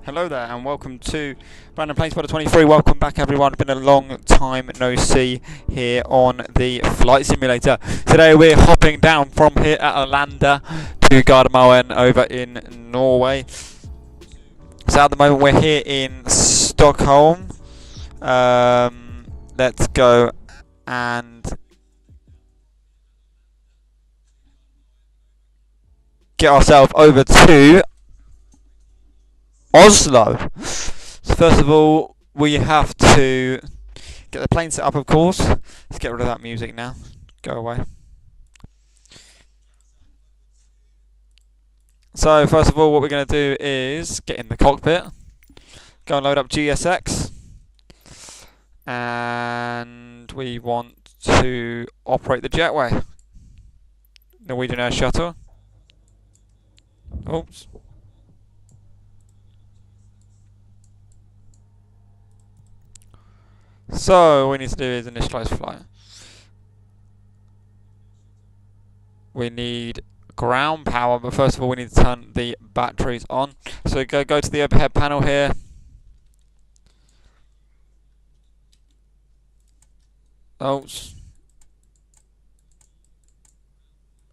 Hello there and welcome to Random Plane Spotter 23. Welcome back everyone. Been a long time no see here on the flight simulator. Today we're hopping down from here at Arlanda to Gardermoen over in Norway. So at the moment we're here in Stockholm. Let's go and get ourselves over to Oslo. So first of all, we have to get the plane set up, of course. Let's get rid of that music now. Go away. So first of all, what we're going to do is get in the cockpit, go and load up GSX, and we want to operate the jetway. Norwegian Air Shuttle. Oops. So all we need to do is initialize flight. We need ground power, but first of all we need to turn the batteries on. So go to the overhead panel here. Oh,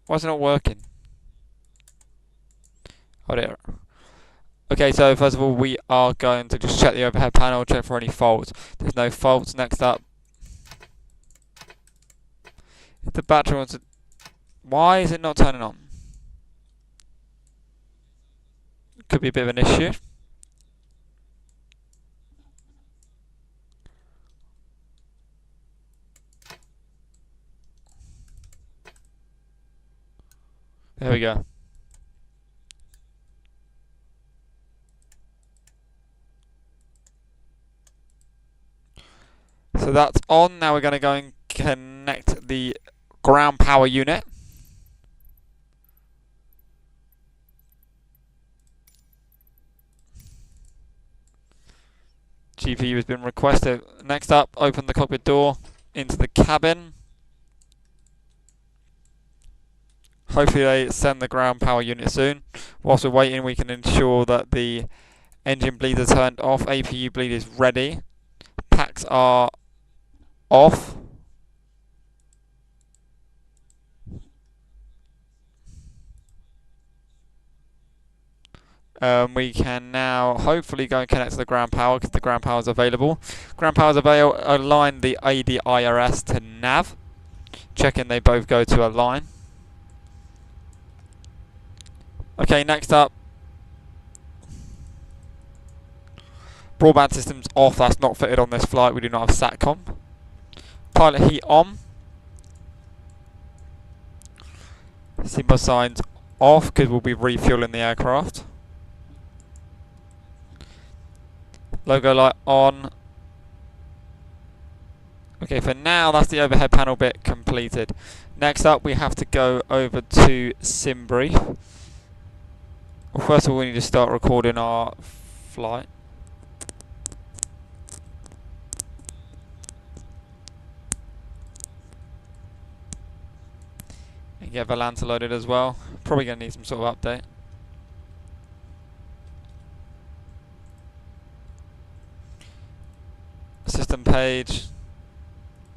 why is it not working? Oh dear. Okay, so first of all we are going to just check the overhead panel, check for any faults. There's no faults. Next up, if the battery wants to... Why is it not turning on? Could be a bit of an issue. There we go. So that's on. Now we're going to go and connect the ground power unit. GPU has been requested. Next up, open the cockpit door into the cabin. Hopefully they send the ground power unit soon. Whilst we're waiting, we can ensure that the engine bleeds are turned off, APU bleed is ready, packs are off. We can now hopefully go and connect to the ground power because the ground power is available. Ground power is available. Align the ADIRS to nav. Checking they both go to align. Okay, next up. Broadband system's off. That's not fitted on this flight. We do not have SATCOM. Pilot heat on. Seatbelt signs off because we'll be refueling the aircraft. Logo light on. Okay, for now that's the overhead panel bit completed. Next up we have to go over to Simbrief. Well, first of all we need to start recording our flight. And get Valanta loaded as well. Probably going to need some sort of update. System page,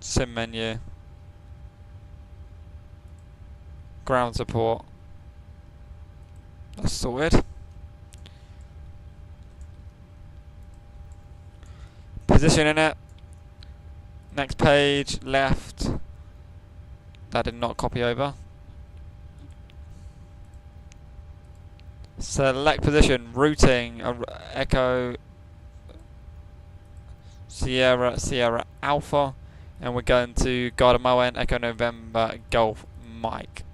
sim menu, ground support. That's sorted. Position in it. Next page, left. That did not copy over. Select position, routing, Echo, Sierra Alpha, and we're going to Gardermoen, Echo November, Golf Mike.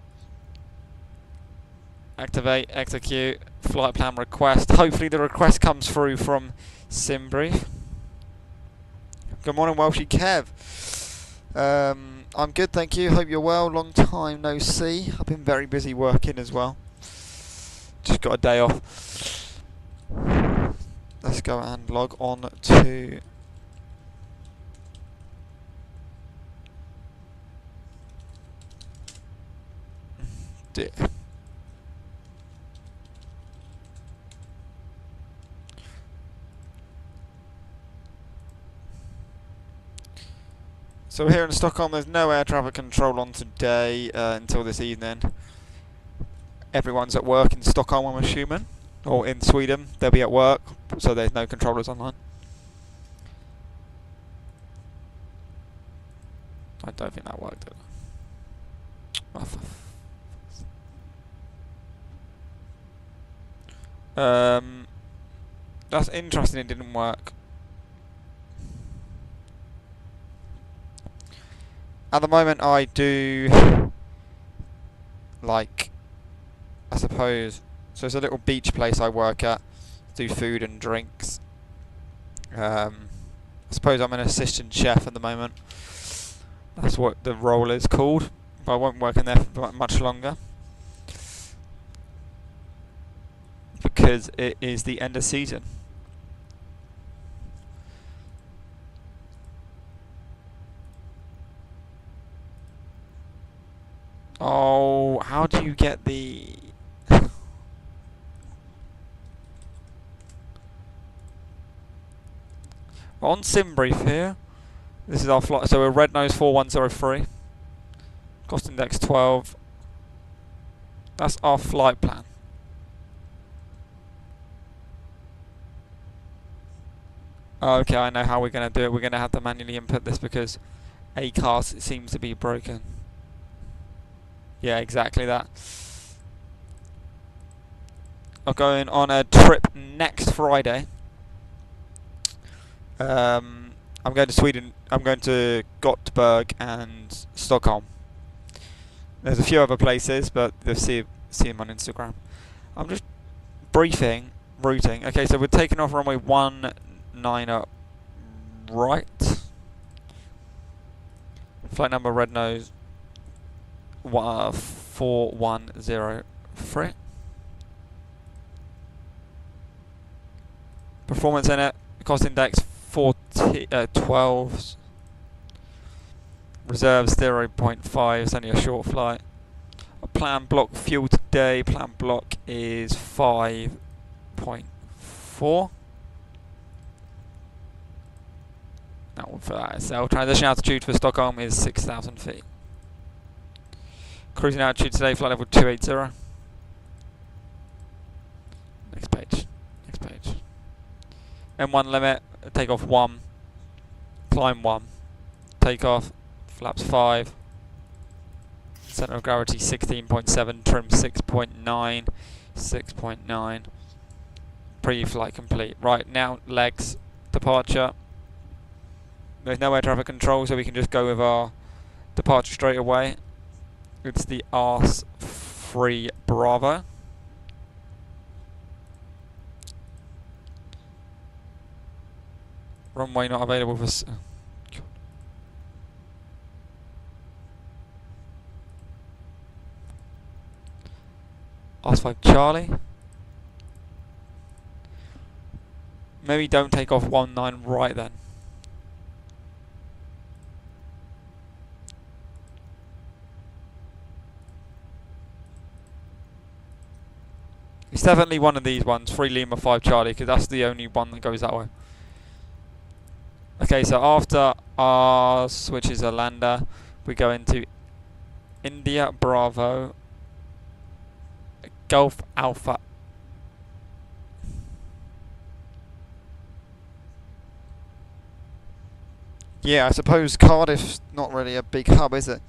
Activate, execute, flight plan request. Hopefully the request comes through from Simbrief. Good morning, Welshie Kev. I'm good, thank you. Hope you're well. Long time no see. I've been very busy working as well. Just got a day off. Let's go and log on to So we're here in Stockholm. There's no air traffic control on today until this evening. Everyone's at work in Stockholm, I'm assuming, or in Sweden. They'll be at work, so there's no controllers online. I don't think that worked. That's interesting. It didn't work. At the moment, I do like, I suppose. So it's a little beach place I work at. Do food and drinks. I suppose I'm an assistant chef at the moment. That's what the role is called. But I won't work in there for much longer because it is the end of season. Oh, how do you get the... We're on Simbrief here. This is our flight. So we're Red Nose 4103. Cost index 12. That's our flight plan. Okay, I know how we're going to do it. We're going to have to manually input this because ACARS seems to be broken. Yeah, exactly that. I'm going on a trip next Friday. I'm going to Sweden. I'm going to Gothenburg and Stockholm. There's a few other places, but you'll see them on Instagram. I'm just briefing, routing. Okay, so we're taking off runway 19 right. Flight number Red Nose 4103. Performance in it. Cost index 12. Reserves 0.5. It's only a short flight. Plan block fuel today. Plan block is 5.4. That one for that itself. Transition altitude for Stockholm is 6,000 feet. Cruising altitude today, flight level 280. Next page. Next page. M1 limit, takeoff 1, climb 1, takeoff, flaps 5, center of gravity 16.7, trim 6.9, 6.9, pre-flight complete. Right, now legs, departure. There's no air traffic control, so we can just go with our departure straight away. It's the arse free Bravo. Runway not available for... Arse 5 Charlie. Maybe don't take off 19 right then. It's definitely one of these ones, 3 Lima 5 Charlie, because that's the only one that goes that way. Okay, so after ours, which is Arlanda, we go into India Bravo, Golf Alpha. Yeah, I suppose Cardiff's not really a big hub, is it?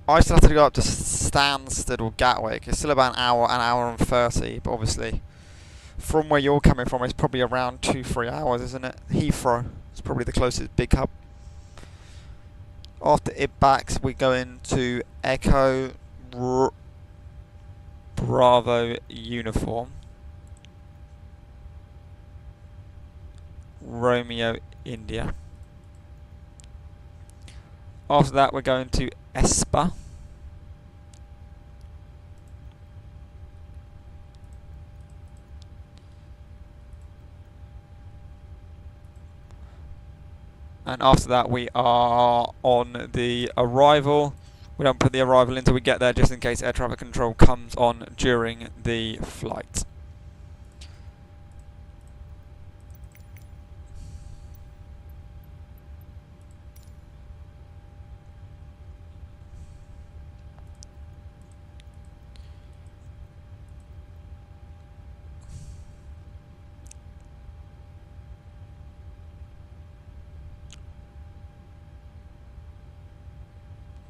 I still have to go up to Stansted or Gatwick. It's still about an hour and 30, but obviously from where you're coming from, it's probably around 2-3 hours, isn't it? Heathrow is probably the closest big hub. After it backs, we go into Echo Bravo Uniform, Romeo India. After that, we're going to Espa. And after that, we are on the arrival. We don't put the arrival until we get there, just in case air traffic control comes on during the flight.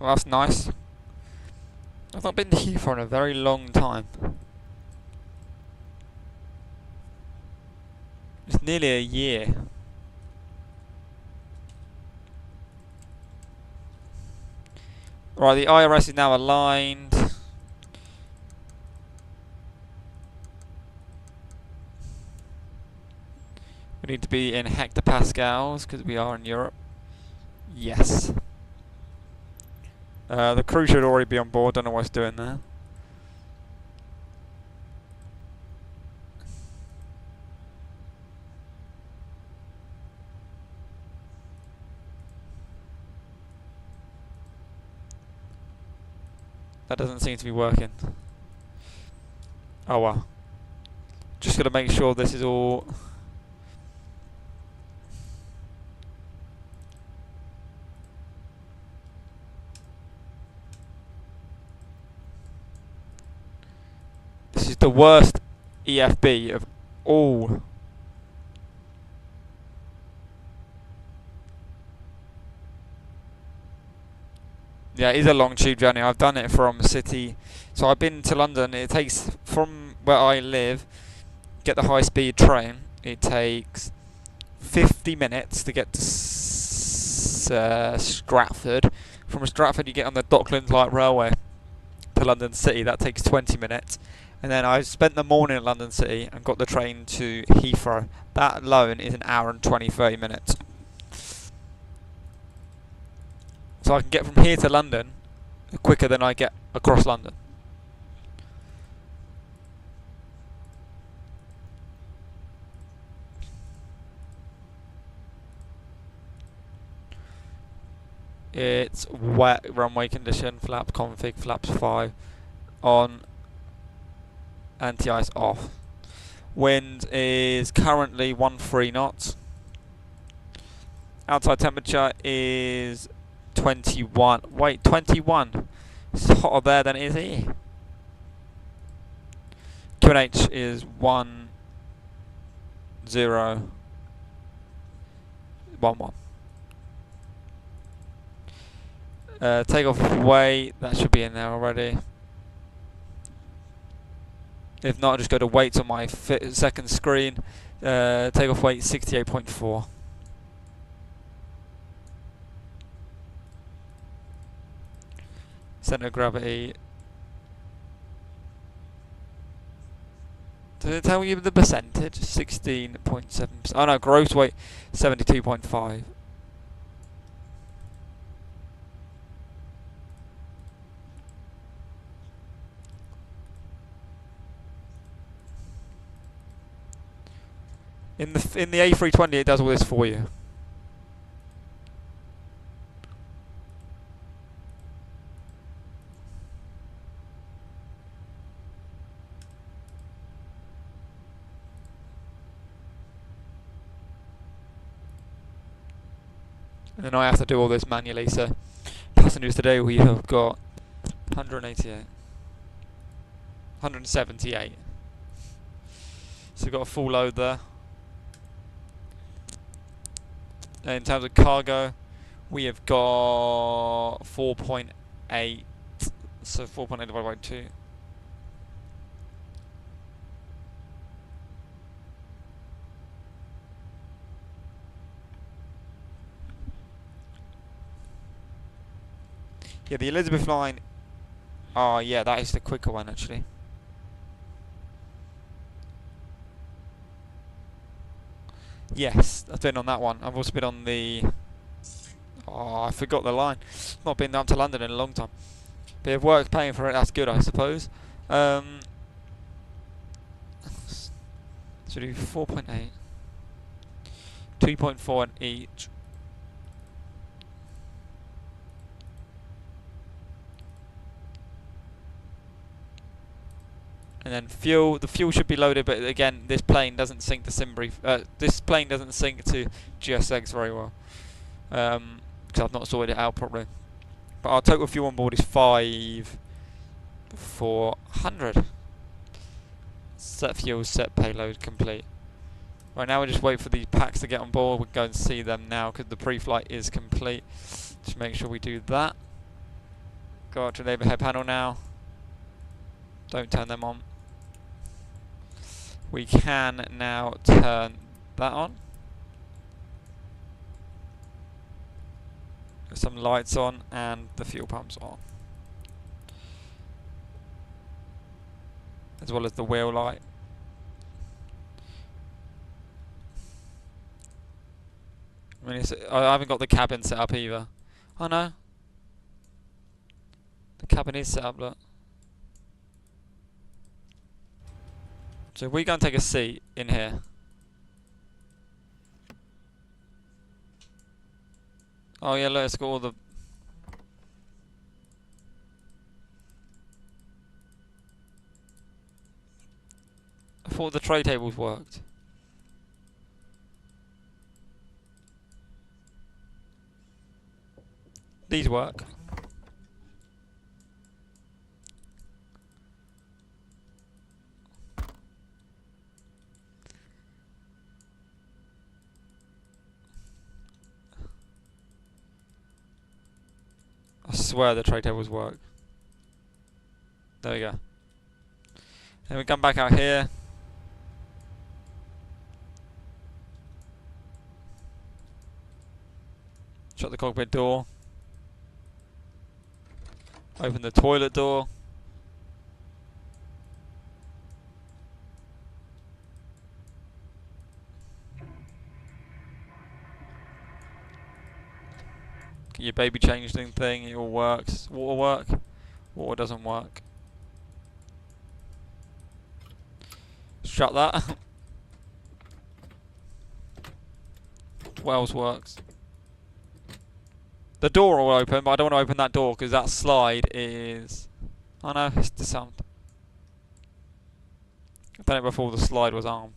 Well, that's nice. I've not been to Heathrow in a very long time. It's nearly a year. Right, the IRS is now aligned. We need to be in hectopascals because we are in Europe. Yes. The crew should already be on board. Don't know what it's doing there. That doesn't seem to be working. Oh well. Just gotta make sure this is all. This is the worst EFB of all. Yeah, it is a long tube journey. I've done it from City. So I've been to London. It takes, from where I live, get the high-speed train. It takes 50 minutes to get to Stratford. From Stratford you get on the Docklands Light Railway to London City. That takes 20 minutes. And then I spent the morning at London City and got the train to Heathrow. That alone is an hour and 30 minutes. So I can get from here to London quicker than I get across London. It's wet runway condition, flaps config, flaps 5 on, anti-ice off. Wind is currently 13 knots. Outside temperature is 21. Wait, 21. It's hotter there than it is here. QNH is 1011. Takeoff weight, that should be in there already. If not, just go to weights on my second screen. Takeoff weight 68.4. Center of gravity. Does it tell you the percentage? 16.7%. Oh no, gross weight 72.5. In the A320 it does all this for you. And then I have to do all this manually, so passengers today we have got 188. 178. So we've got a full load there. And in terms of cargo, we have got 4.8. So 4.8 divided by 2. Yeah, the Elizabeth line. Oh, yeah, that is the quicker one actually. Yes, I've been on that one. I've also been on the. Oh, I forgot the line. Not been down to London in a long time. But if work's paying for it, that's good, I suppose. So do 4.8, 2.4 in each. And then fuel. The fuel should be loaded, but again, this plane doesn't sync to Simbury. This plane doesn't sync to GSX very well, because I've not sorted it out properly. But our total fuel on board is 5,400. Set fuel, set payload complete. Right now, we just wait for these packs to get on board. We can go and see them now because the pre-flight is complete. Just make sure we do that. got to overhead panel now. Don't turn them on. We can now turn that on. Some lights on and the fuel pumps on, as well as the wheel light. I mean, I haven't got the cabin set up either. Oh no, the cabin is set up. Look. So we go and take a seat in here. Oh yeah, look, it's got all the... I thought the tray tables worked. These work. I swear the tray tables work. There we go. Then we come back out here. Shut the cockpit door. Open the toilet door. Get your baby changing thing, it all works. Water work? Water doesn't work. Shut that. What else works? The door will open, but I don't want to open that door because that slide is... Oh no, it's disarmed. I've done it before the slide was armed.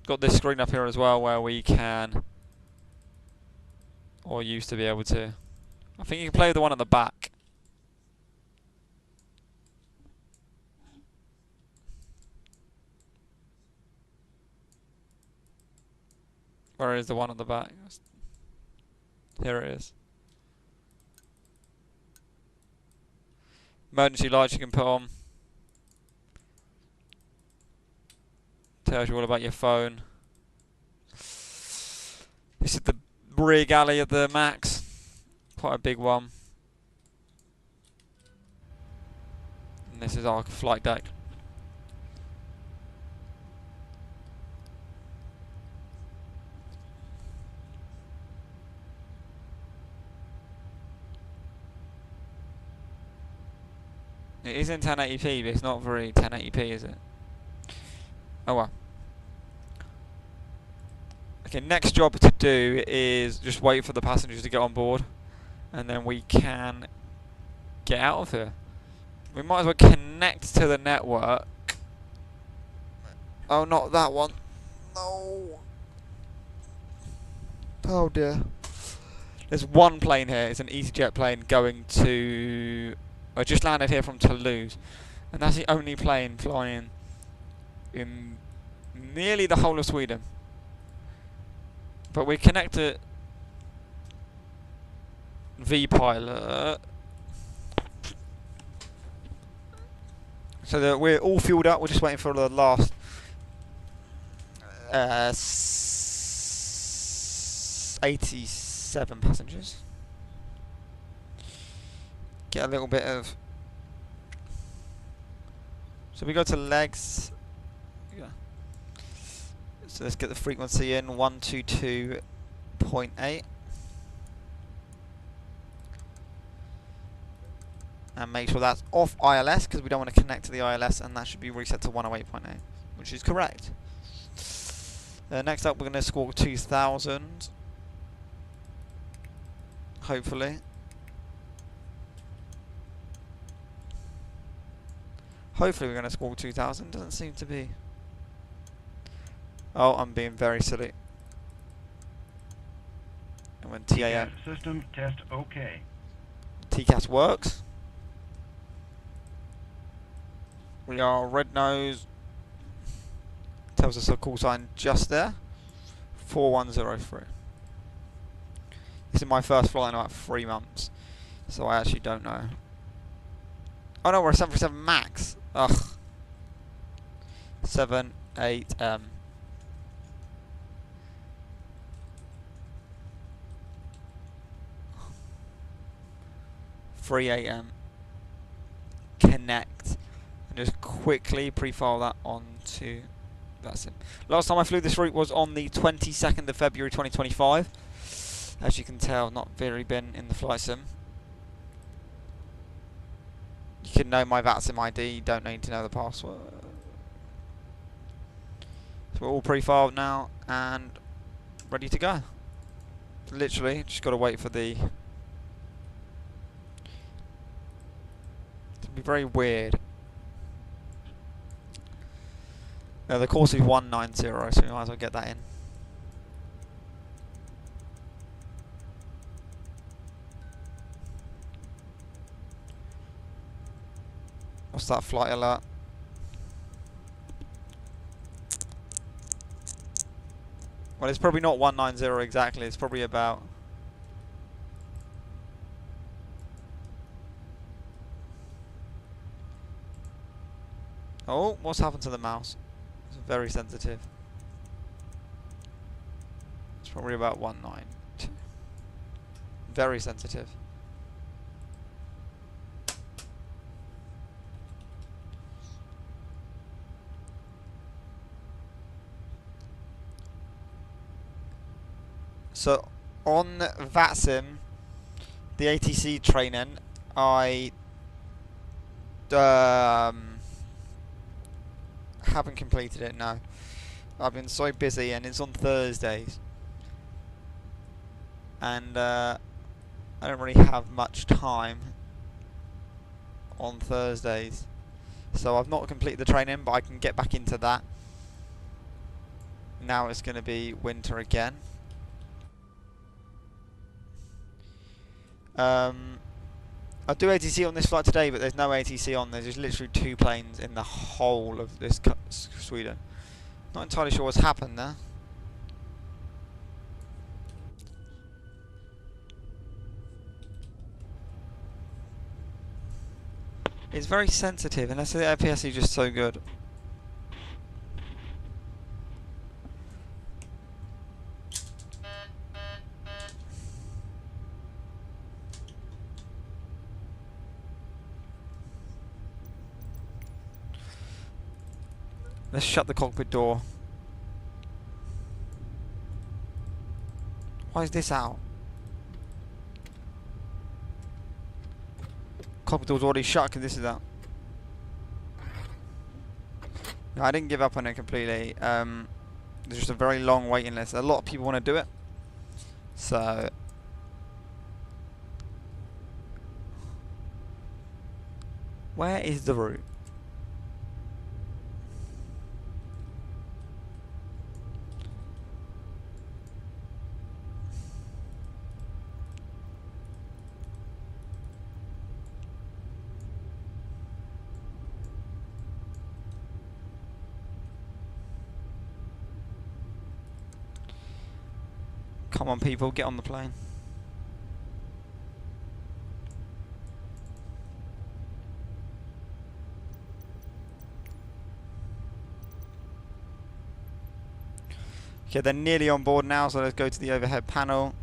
Got this screen up here as well where we can... Or used to be able to. I think you can play with the one at the back. Where is the one at the back? Here it is. Emergency lights you can put on. Tells you all about your phone. This is the rear galley of the Max. Quite a big one. And this is our flight deck. It is in 1080p, but it's not very 1080p, is it? Oh well. Okay, next job to do is just wait for the passengers to get on board, and then we can get out of here. We might as well connect to the network. Oh, not that one. No. Oh dear. There's one plane here. It's an EasyJet plane going to... I just landed here from Toulouse, and that's the only plane flying in nearly the whole of Sweden. But we connected V-Pilot so that we're all fueled up. We're just waiting for the last 87 passengers. Get a little bit of... So we go to legs. Yeah. So let's get the frequency in, 122.8. And make sure that's off ILS, because we don't want to connect to the ILS, and that should be reset to 108.8, which is correct. Next up, we're going to squawk 2000. Hopefully. Hopefully we're going to squawk 2000. Doesn't seem to be. Oh, I'm being very silly. And when TAM... System test OK. TCAS works. We are red nose. Tells us a call sign just there. 4103. This is my first flight in about 3 months. So I actually don't know Oh no, we're a 737 Max. Ugh. 7, 8, 3 a.m. Connect. And just quickly pre-file that onto VATSIM. Last time I flew this route was on the 22nd of February 2025. As you can tell, not very been in the flight sim. You can know my VATSIM ID, don't need to know the password. So we're all pre-filed now and ready to go. Literally, just got to wait for the... It'll be very weird. The course is 190, so we might as well get that in. What's that flight alert? Well, it's probably not 190 exactly, it's probably about... Oh, what's happened to the mouse? It's very sensitive. It's probably about 192. Very sensitive. So, on VATSIM, the ATC training, I haven't completed it now. I've been so busy and it's on Thursdays. And I don't really have much time on Thursdays. So I've not completed the training, but I can get back into that. Now it's going to be winter again. I'll do ATC on this flight today, but there's no ATC on. There's just literally 2 planes in the whole of this Sweden. Not entirely sure what's happened there. It's very sensitive, and that's the FPS is just so good. Let's shut the cockpit door. Why is this out? Cockpit door's already shut because this is out. No, I didn't give up on it completely. There's just a very long waiting list. A lot of people want to do it. So... where is the route? Come on, people, get on the plane. Okay, they're nearly on board now, so let's go to the overhead panel.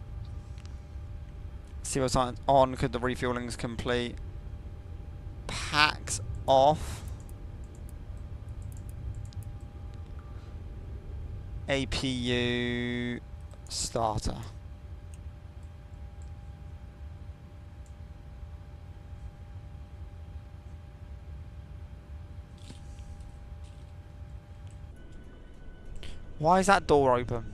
See what's on, because the refueling's complete. Packs off. APU starter. Why is that door open?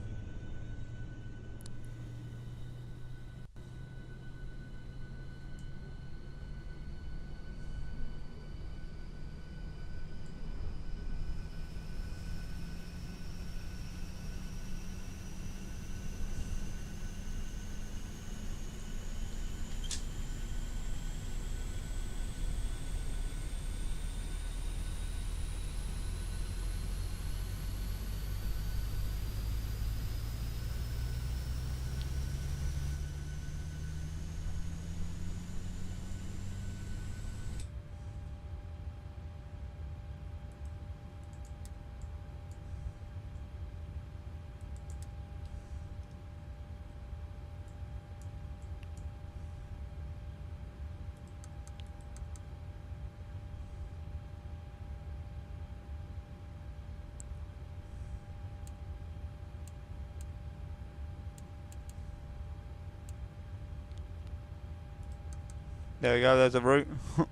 There we go, there's a route. A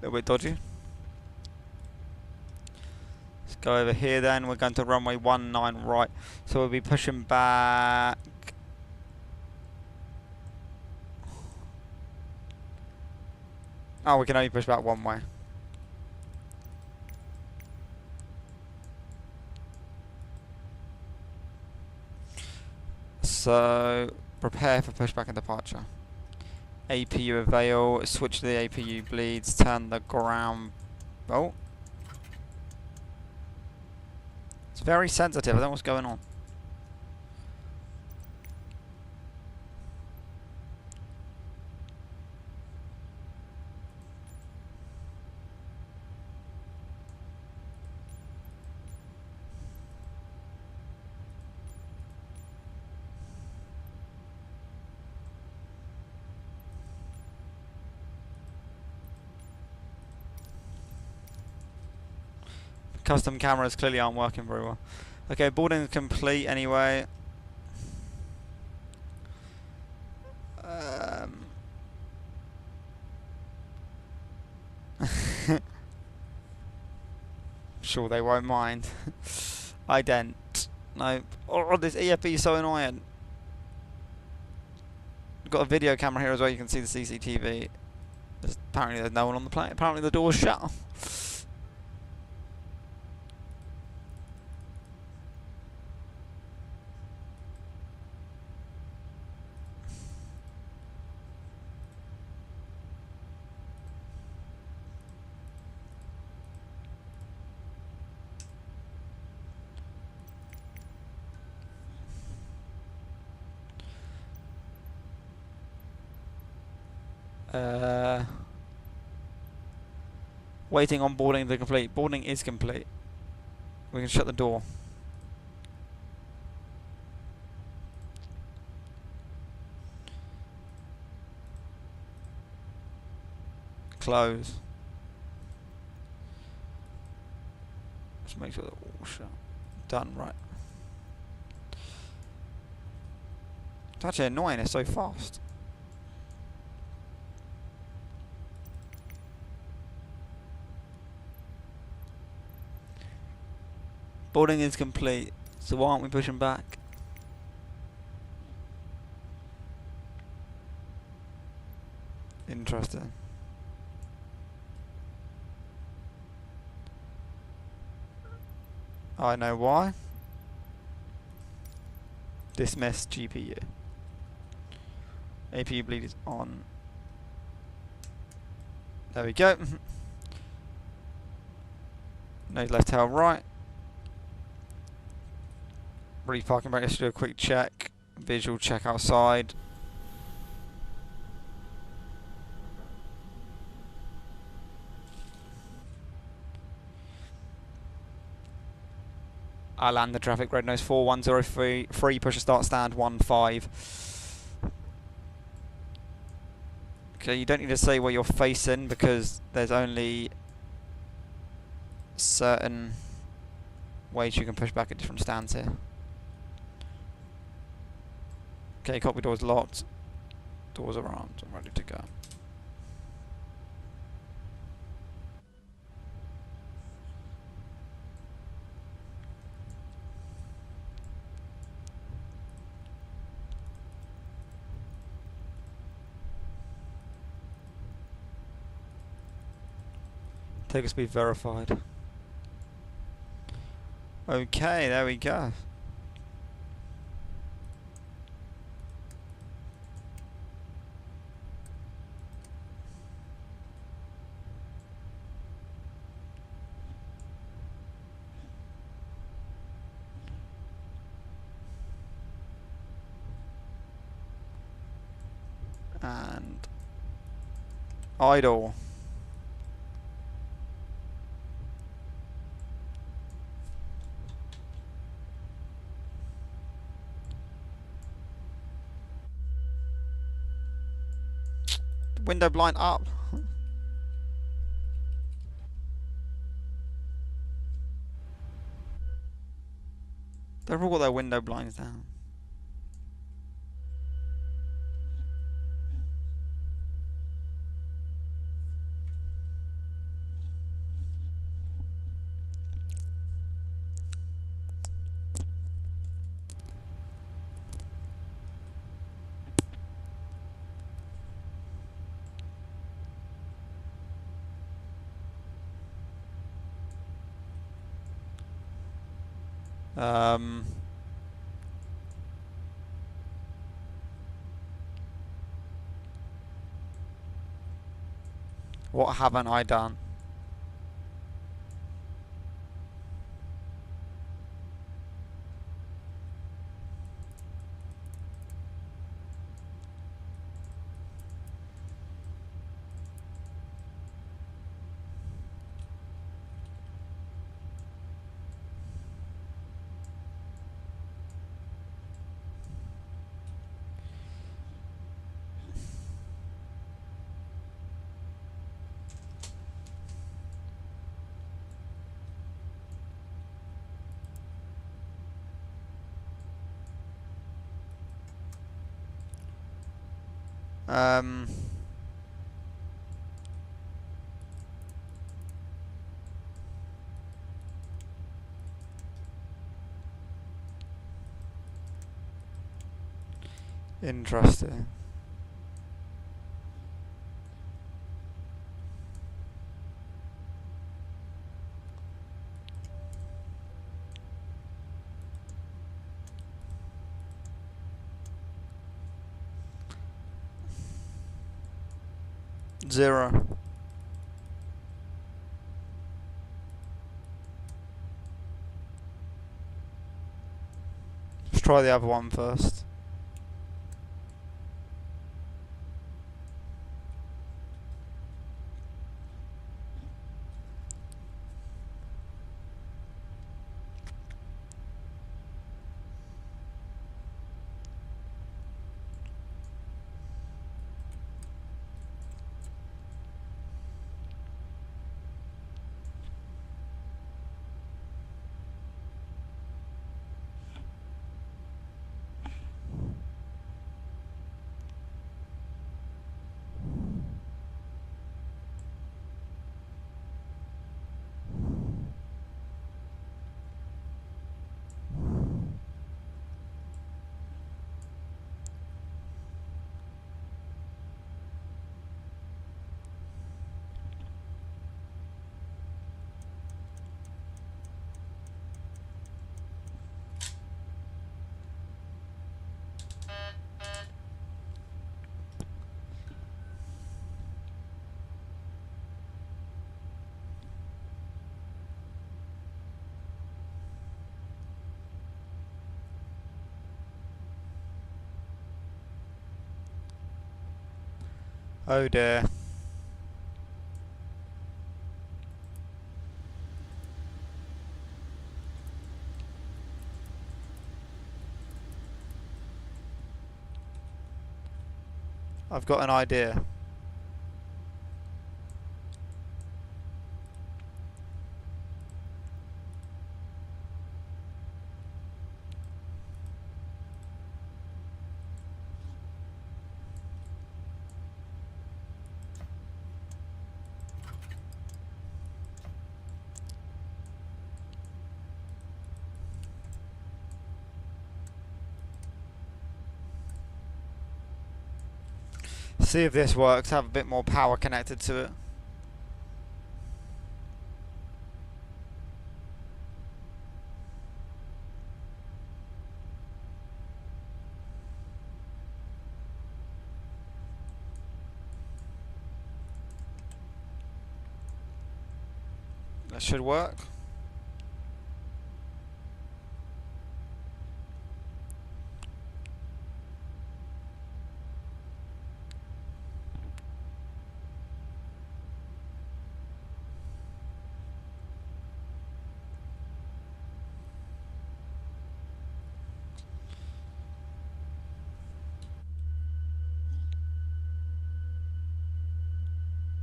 little bit dodgy. Let's go over here then. We're going to runway 19 right. So we'll be pushing back. Oh, we can only push back one way. So prepare for pushback and departure. APU avail, switch to the APU bleeds, turn the ground. Oh. It's very sensitive, I don't know what's going on. Custom cameras clearly aren't working very well. Okay, boarding is complete anyway. Sure they won't mind. Ident. No. Oh, this EFB is so annoying. We've got a video camera here as well, you can see the CCTV. Apparently there's no one on the plane. Apparently the door's shut. Waiting on boarding to complete. Boarding is complete. We can shut the door. Close. Just make sure they're all shut. Done, right. It's actually annoying, it's so fast. Boarding is complete, so why aren't we pushing back? Interesting. I know why. Dismiss GPU. APU bleed is on. There we go. Nose left, tail right. Brief parking brake, let's do a quick check. Visual check outside. Arlanda traffic, red nose 4103, push a start stand 15. Okay, you don't need to say where you're facing because there's only certain ways you can push back at different stands here. Okay, copy doors locked. Doors are armed. I'm ready to go. Take a speed verified. Okay, there we go. And idle. Window blind up. They've all got their window blinds down. Um, what haven't I done? Um, Interesting. Zero. Let's try the other one first. Oh dear. I've got an idea. See if this works. Have a bit more power connected to it. That should work.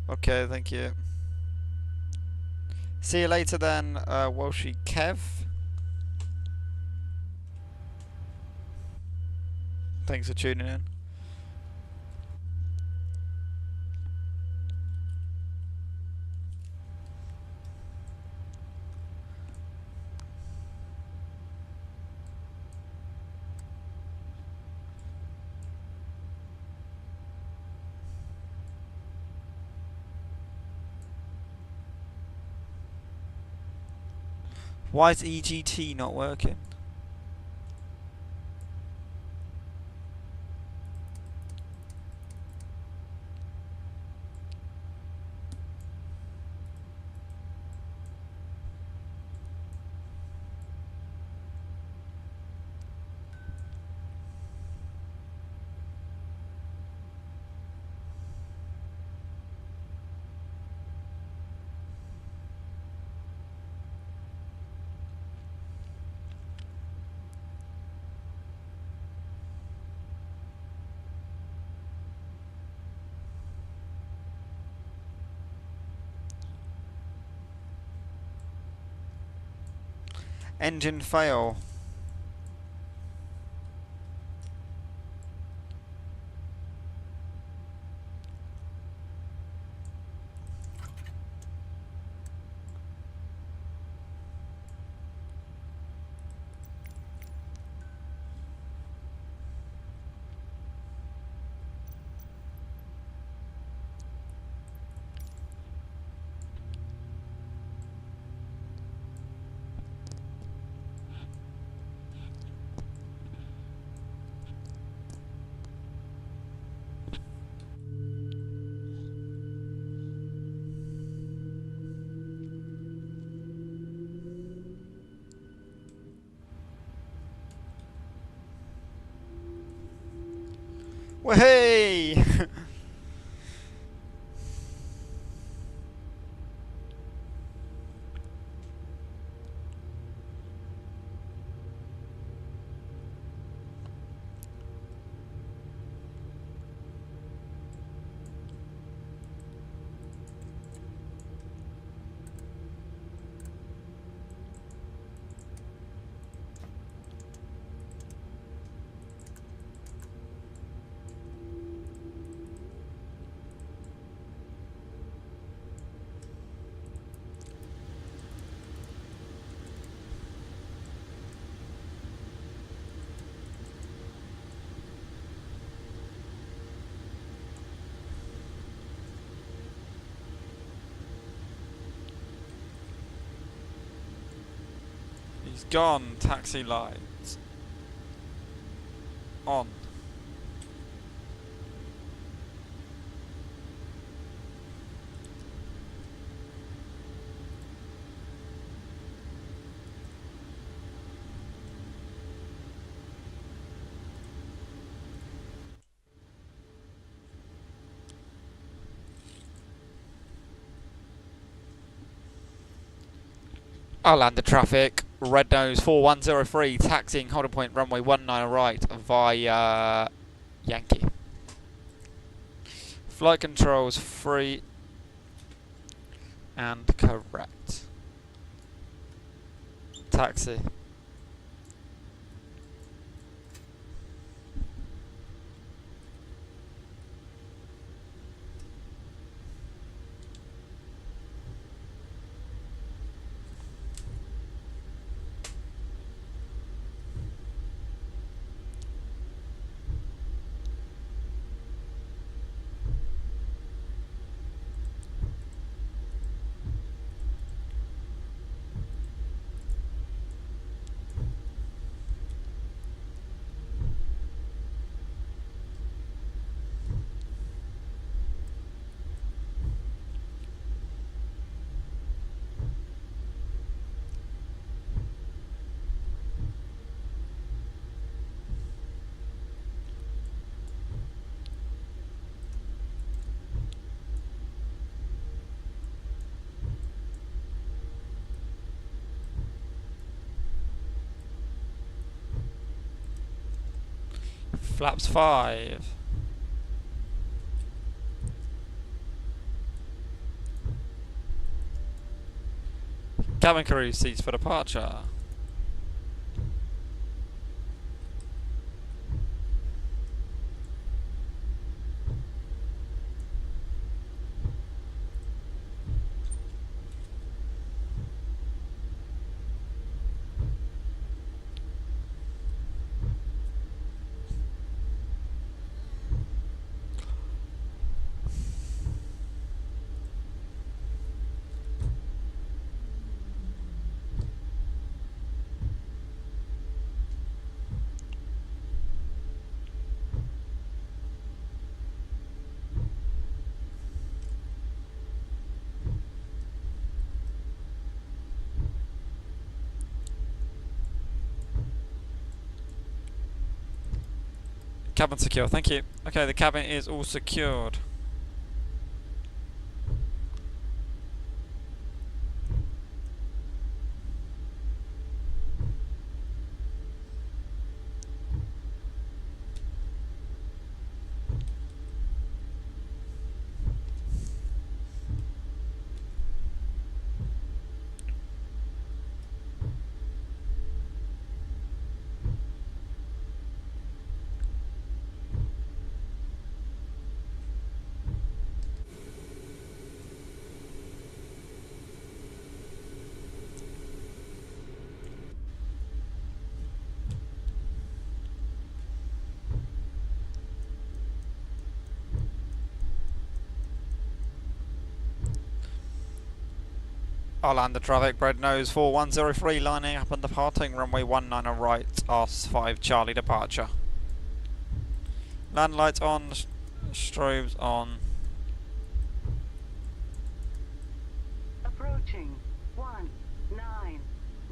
Okay, thank you. See you later then, Welshie Kev. Thanks for tuning in. Why is EGT not working? Engine fail. Wahey! He's gone. Taxi lights on. Arlanda traffic. Red nose 4103. Taxiing holding point runway 19 right via Yankee. Flight controls free and correct. Taxi. Flaps 5. Cabin crew seats for departure. Cabin secure, thank you. Okay, the cabin is all secured. Arlanda traffic, bread nose 4103, lining up and departing runway 19 right, R5 Charlie departure. Land lights on, strobes on. Approaching 19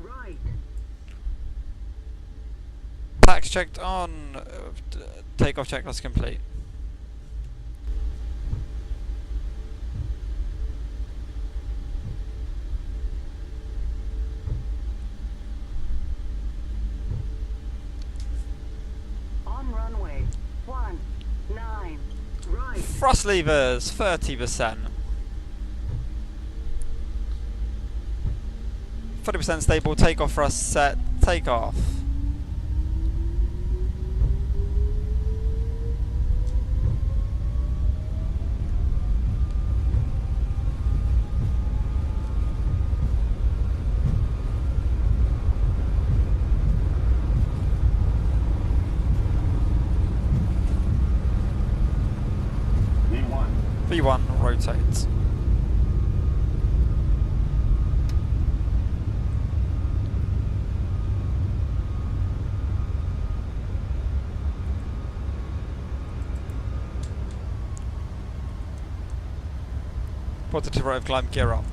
right. Packs checked on, takeoff checklist complete. Runway 19 right. Thrust levers 30%. 40% stable, takeoff thrust set, takeoff. V1 rotates. Positive rate of climb, gear up.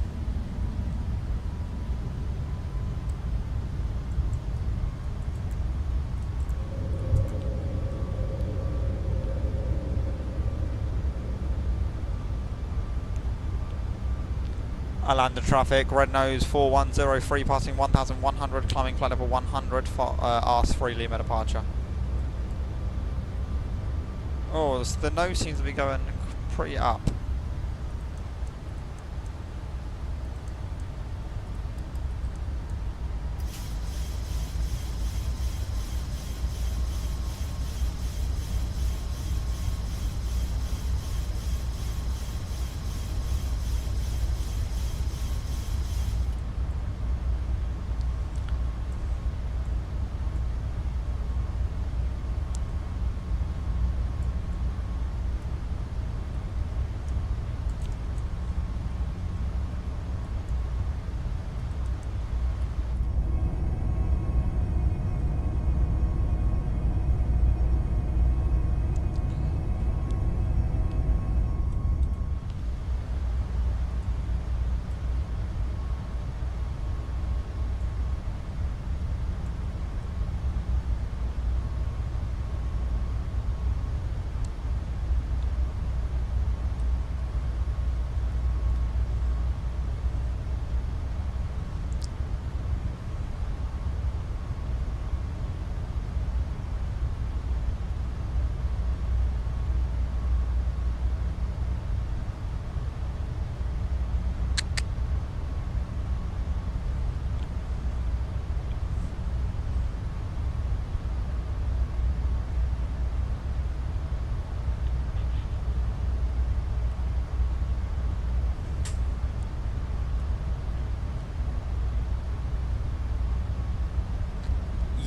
Arlanda traffic, red nose 4103, passing 1100, climbing flight level 100 for R3 Lima departure. Oh, the nose seems to be going pretty up.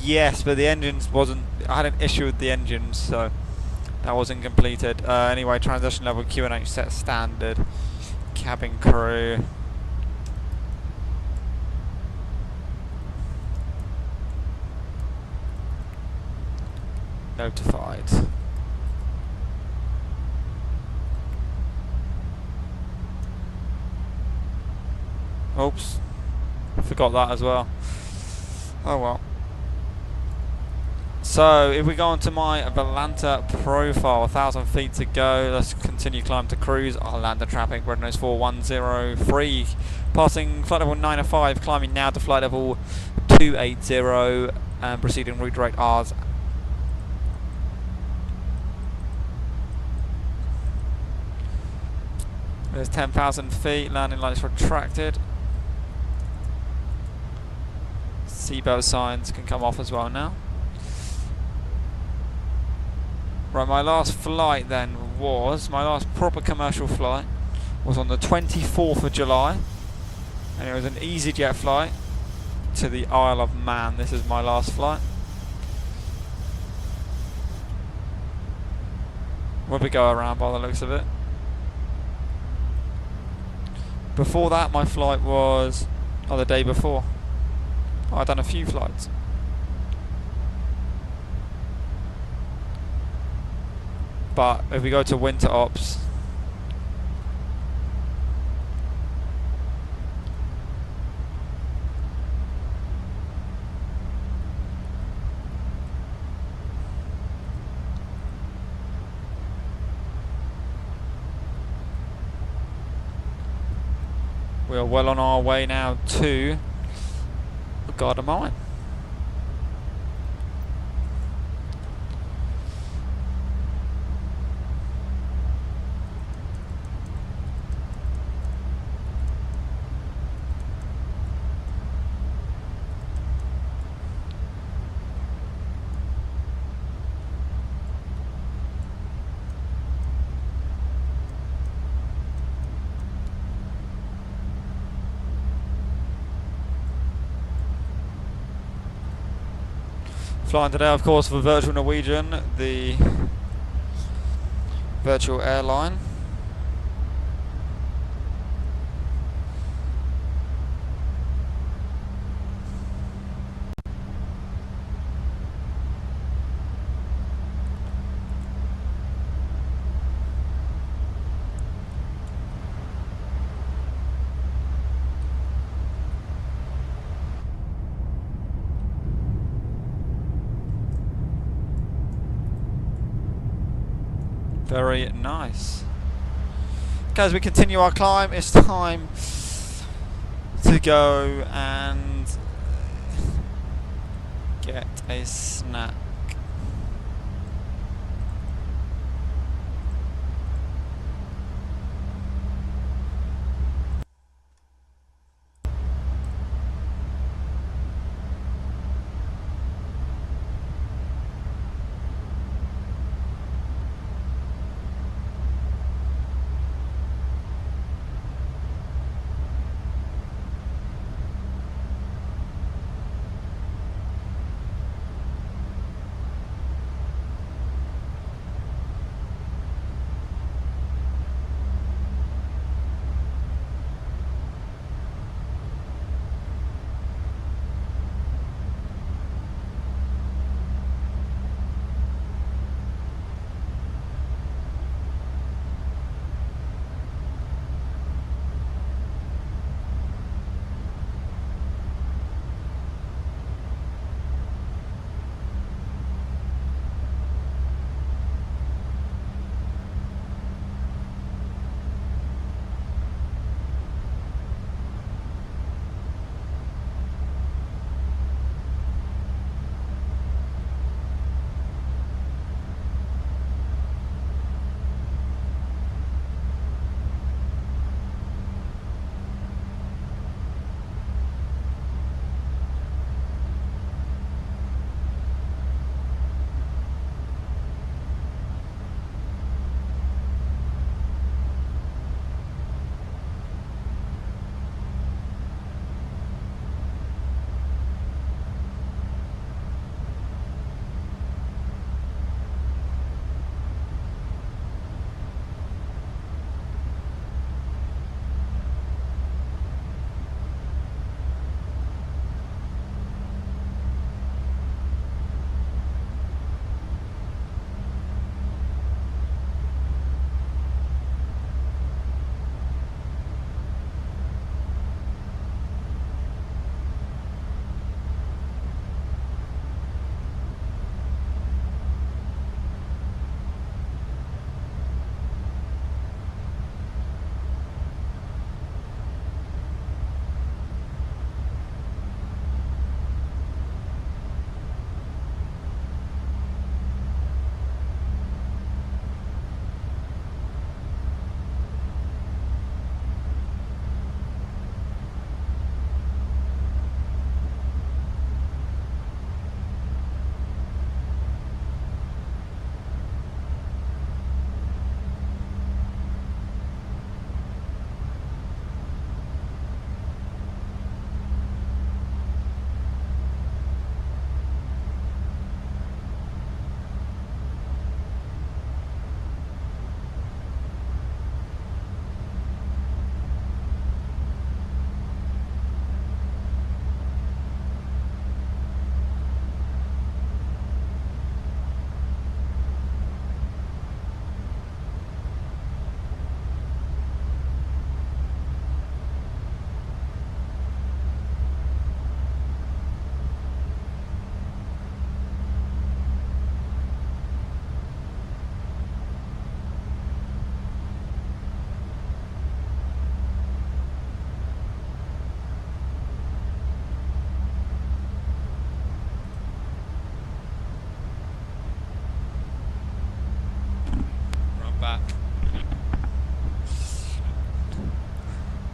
Yes, but the engines wasn't. I had an issue with the engines, so that wasn't completed. Anyway, transition level Q&H set standard. Cabin crew. Notified. Oops. Forgot that as well. Oh well. So if we go on to my Volanta profile, 1,000 feet to go. Let's continue climb to cruise. Arlanda traffic, red nose 4103, passing flight level 905, climbing now to flight level 280 and proceeding route direct R's. There's 10,000 feet, landing lights retracted. Seatbelt signs can come off as well now. Right, my last flight then was, my last proper commercial flight was on the 24th of July, and it was an EasyJet flight to the Isle of Man. This is my last flight. Where'd we go around by the looks of it? Before that, my flight was, the day before. I'd done a few flights. But if we go to winter ops, we are well on our way now to the Garden Mine. Flying today, of course, for virtual Norwegian, the virtual airline. Very nice. Okay, as we continue our climb, it's time to go and get a snack.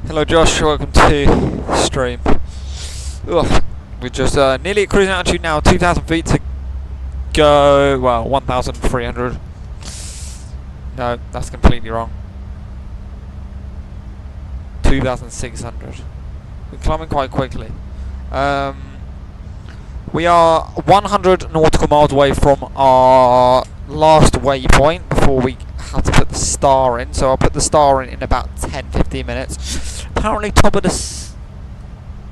Hello Josh, welcome to stream. Ugh, we're just nearly at cruising altitude now, 2,000 feet to go, well, 1,300. No, that's completely wrong. 2,600. We're climbing quite quickly. We are 100 nautical miles away from our last waypoint before we have to put the star in. So I'll put the star in about 10-15 minutes. Apparently top of the... does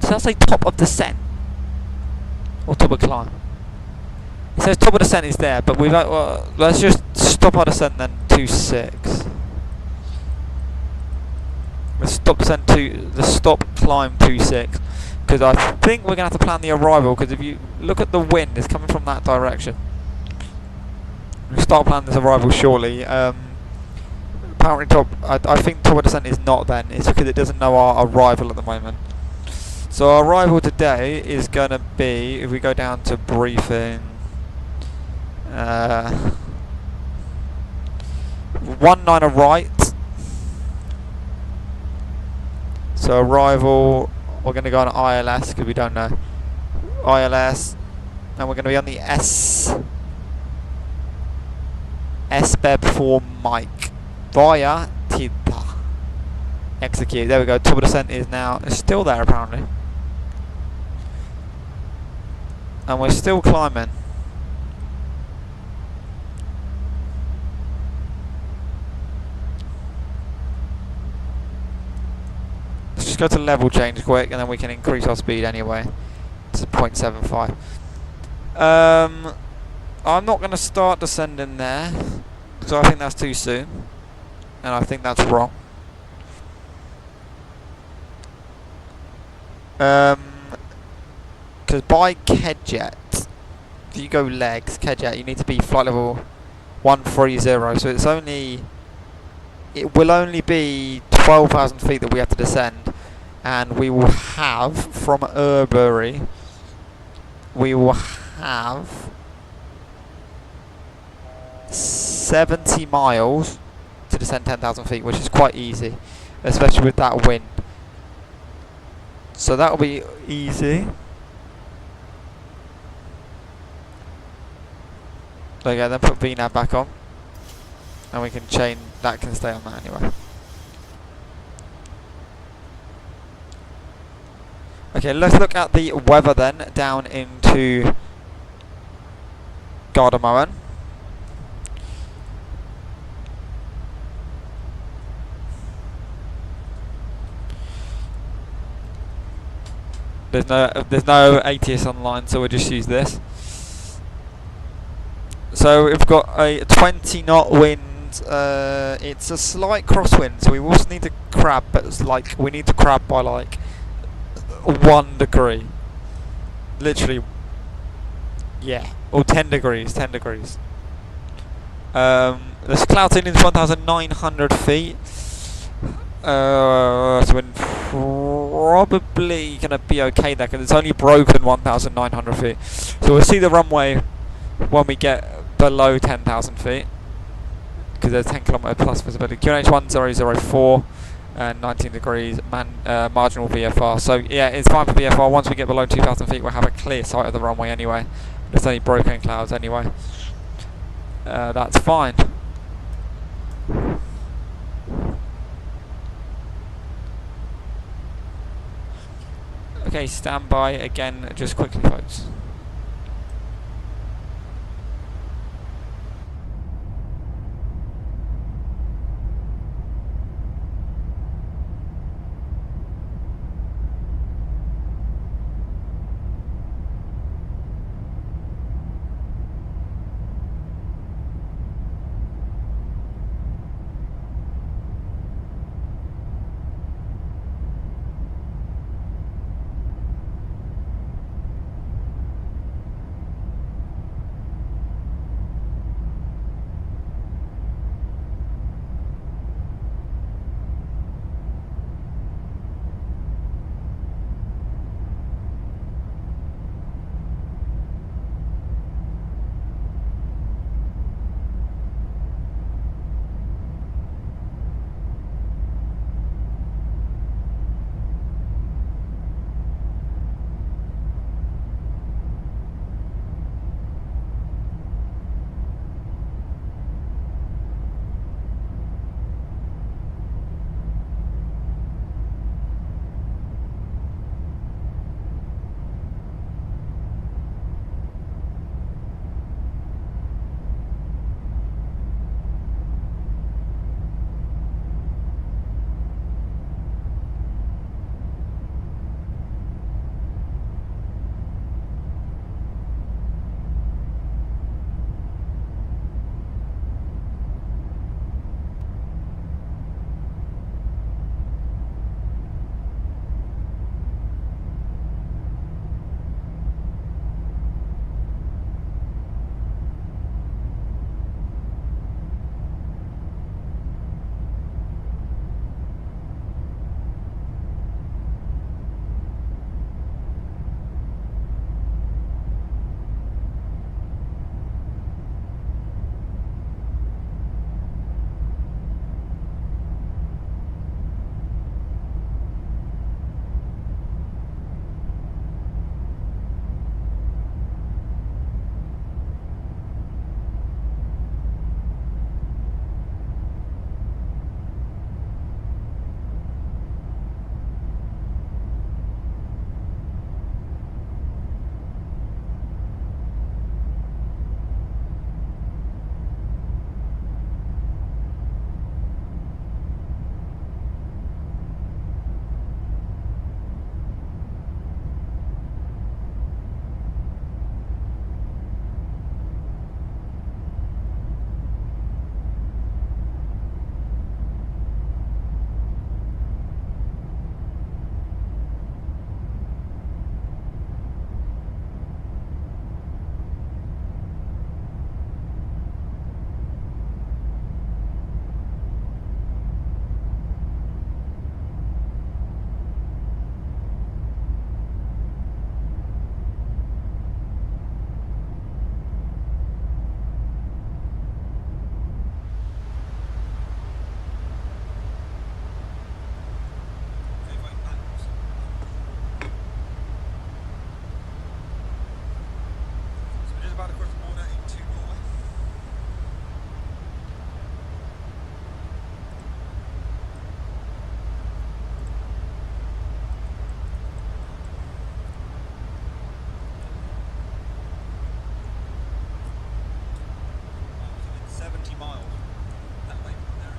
that say top of descent? Or top of climb? It says top of descent is there, but we've... let's just stop our descent then, 2.6. Let's stop descent to... the stop climb 2.6. Because I think we're going to have to plan the arrival, because if you look at the wind, it's coming from that direction. We'll start planning this arrival shortly. Apparently I think top of descent is not then, it's because it doesn't know our arrival at the moment. So our arrival today is going to be, if we go down to briefing, 19 right. So arrival, we're going to go on ILS because we don't know. ILS, and we're going to be on the SBEB for Mike via Tita. Execute. There we go. Top of descent is now still there apparently, and we're still climbing. Let's just go to level change quick, and then we can increase our speed anyway to 0.75. I'm not going to start descending there, because I think that's too soon, and I think that's wrong. Because by Kedjet, if you go legs, Kedjet, you need to be flight level 130, so it's only... it will only be 12,000 feet that we have to descend, and we will have, from Urbury, we will have 70 miles to descend 10,000 feet, which is quite easy, especially with that wind. So that'll be easy. Okay, then put VNAV back on, and we can chain, that can stay on that anyway. Okay, let's look at the weather then, down into Gardermoen. There's no ATS online, so we'll just use this. So we've got a 20 knot wind. It's a slight crosswind, so we also need to crab, but it's like we need to crab by like 1 degree. Literally, yeah, or 10 degrees. 10 degrees. This cloud in is 1,900 feet. So we're probably gonna be okay there, because it's only broken 1,900 feet. So we'll see the runway when we get below 10,000 feet, because there's 10 kilometer plus visibility. QNH 1004 and 19 degrees, marginal VFR. So yeah, it's fine for VFR. Once we get below 2,000 feet, we'll have a clear sight of the runway anyway. There's only broken clouds anyway. That's fine. Okay, stand by again, just quickly, folks. about to cross the border into Norway. Within 70 miles that way from there.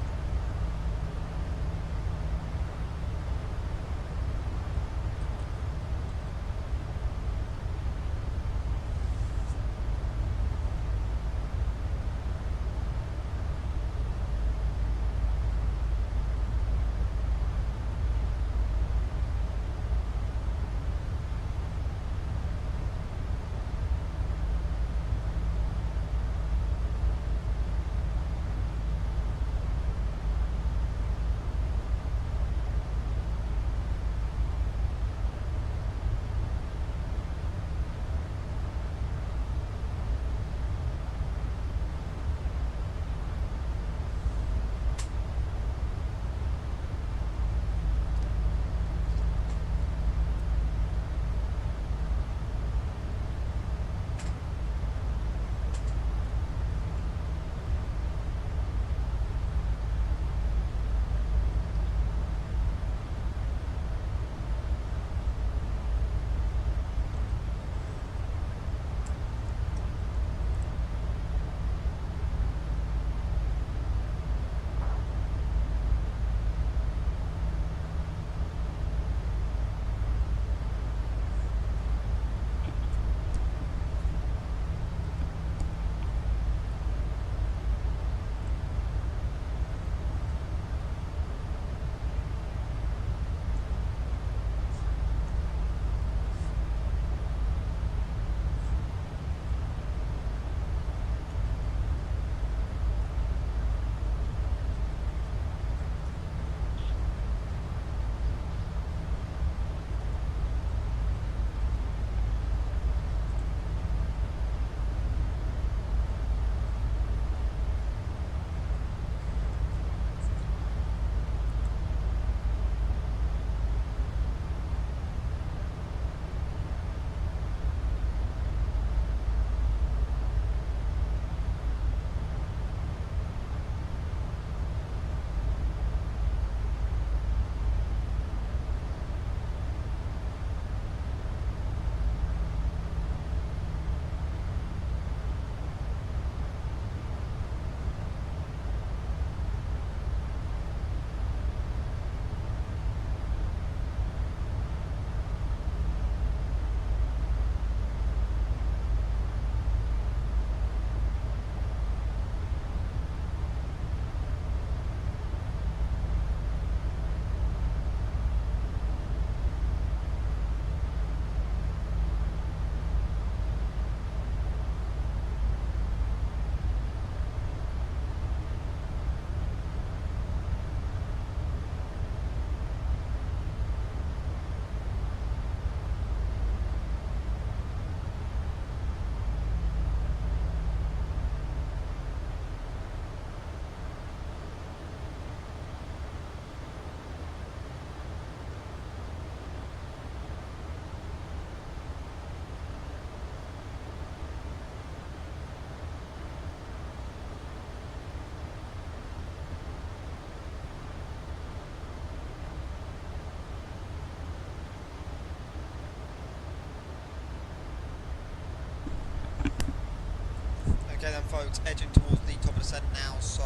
Okay then folks, edging towards the top of the descent now, so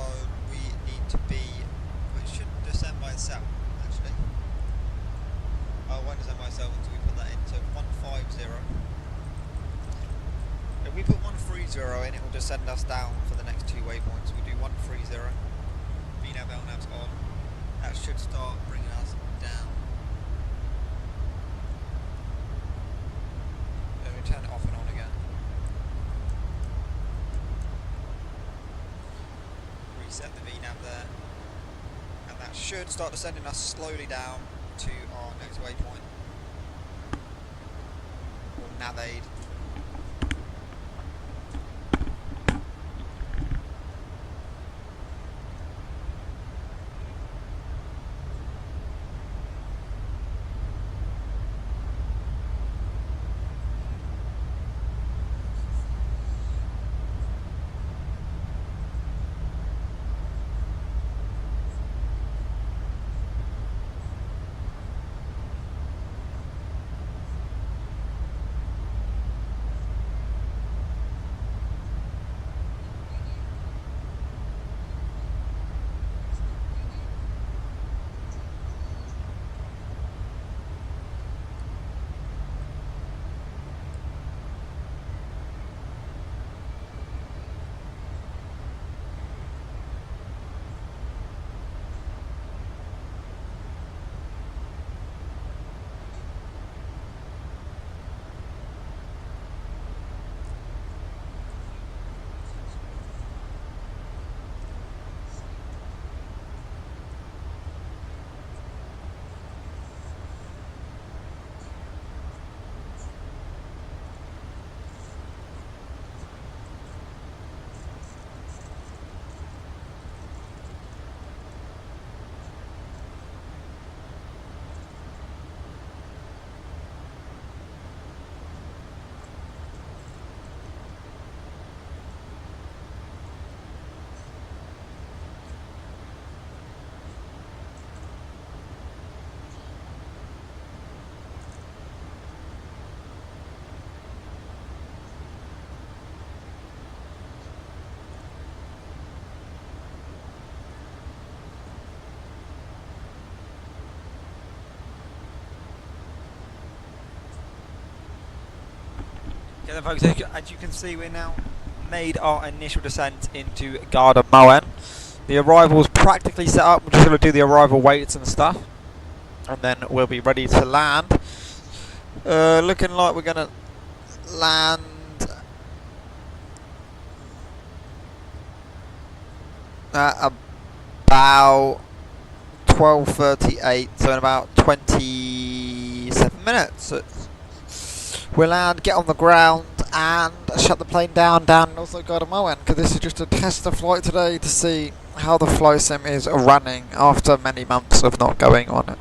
we need to be, well, it should descend by itself actually. Oh, it won't descend by itself until we put that in, so 150. If we put 130 in, it will just send us down for the next two waypoints. We'll do 130, VNAV, LNAV's on, that should start bringing us down. Then we turn it off and on again. Reset the VNAV there, and that should start descending us slowly down to our next waypoint, or nav aid. Okay then folks, as you can see, we're now made our initial descent into Garda Moen. The arrival is practically set up. We're just going to do the arrival weights and stuff, and then we'll be ready to land. Looking like we're going to land at about 12:38, so in about 27 minutes. We'll land, get on the ground, and shut the plane down and also go to Moen, because this is just a tester flight today to see how the flight sim is running after many months of not going on it.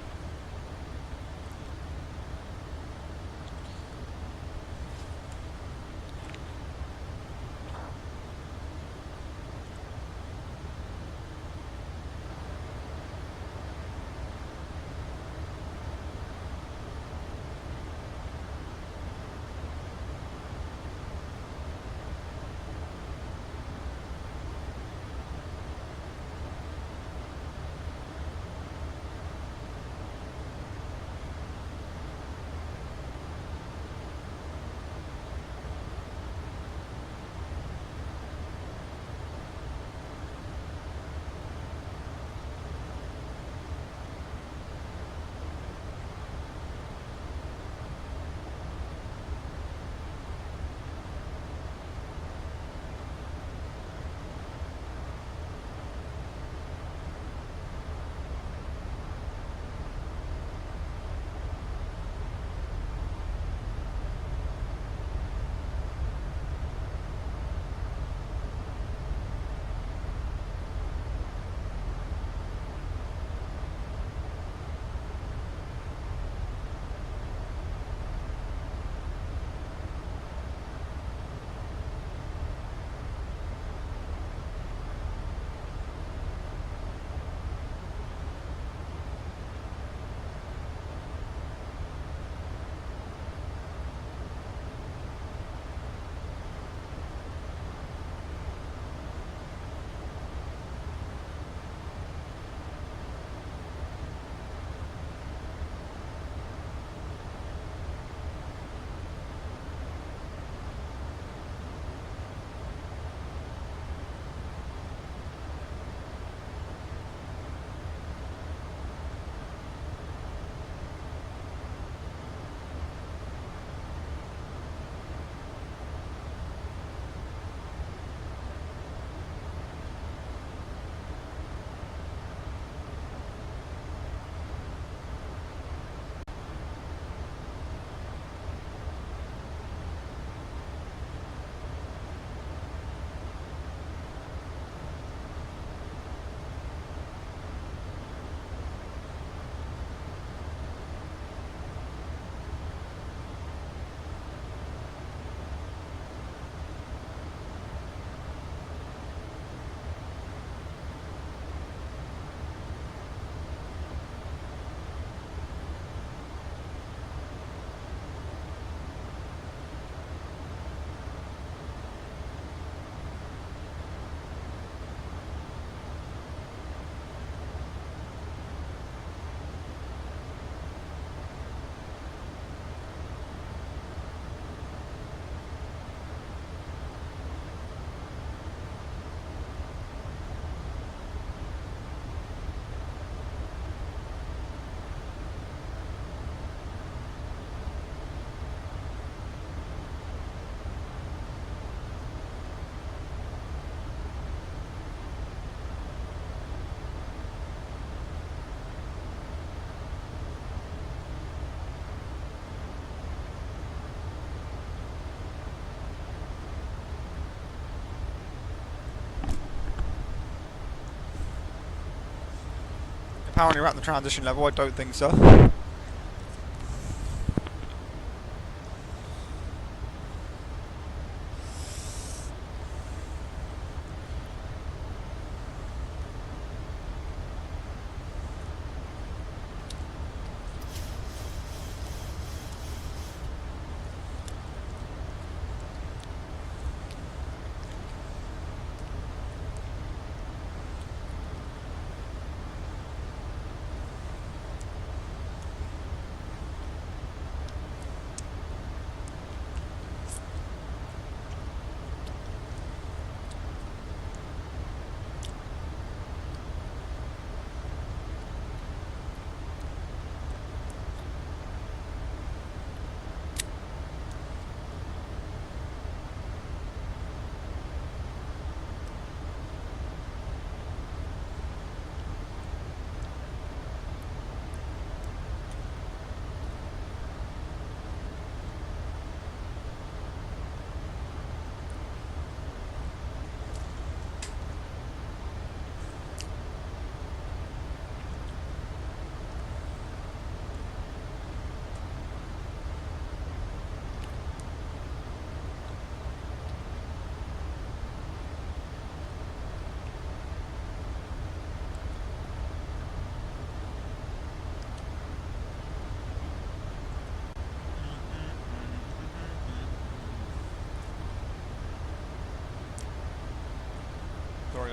Apparently we're at the transition level, I don't think so.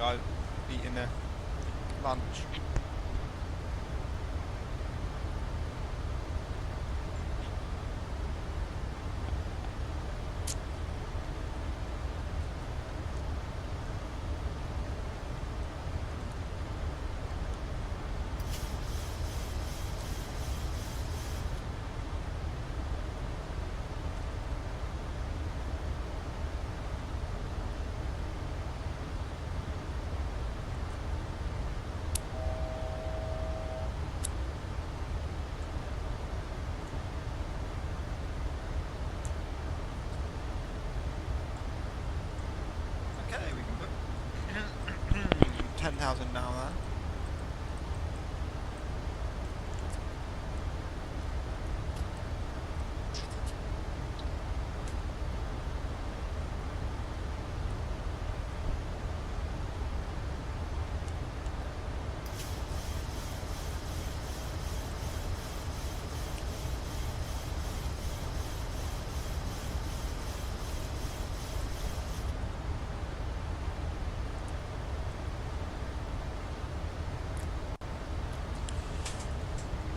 I've eaten a lunch. Okay, we can put 10,000 now then.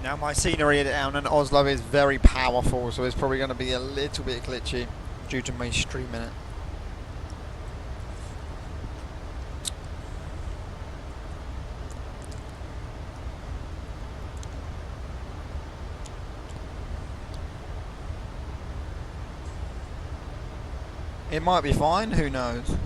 Now my scenery down in Oslo is very powerful, so it's probably going to be a little bit glitchy due to me streaming it. It might be fine, who knows?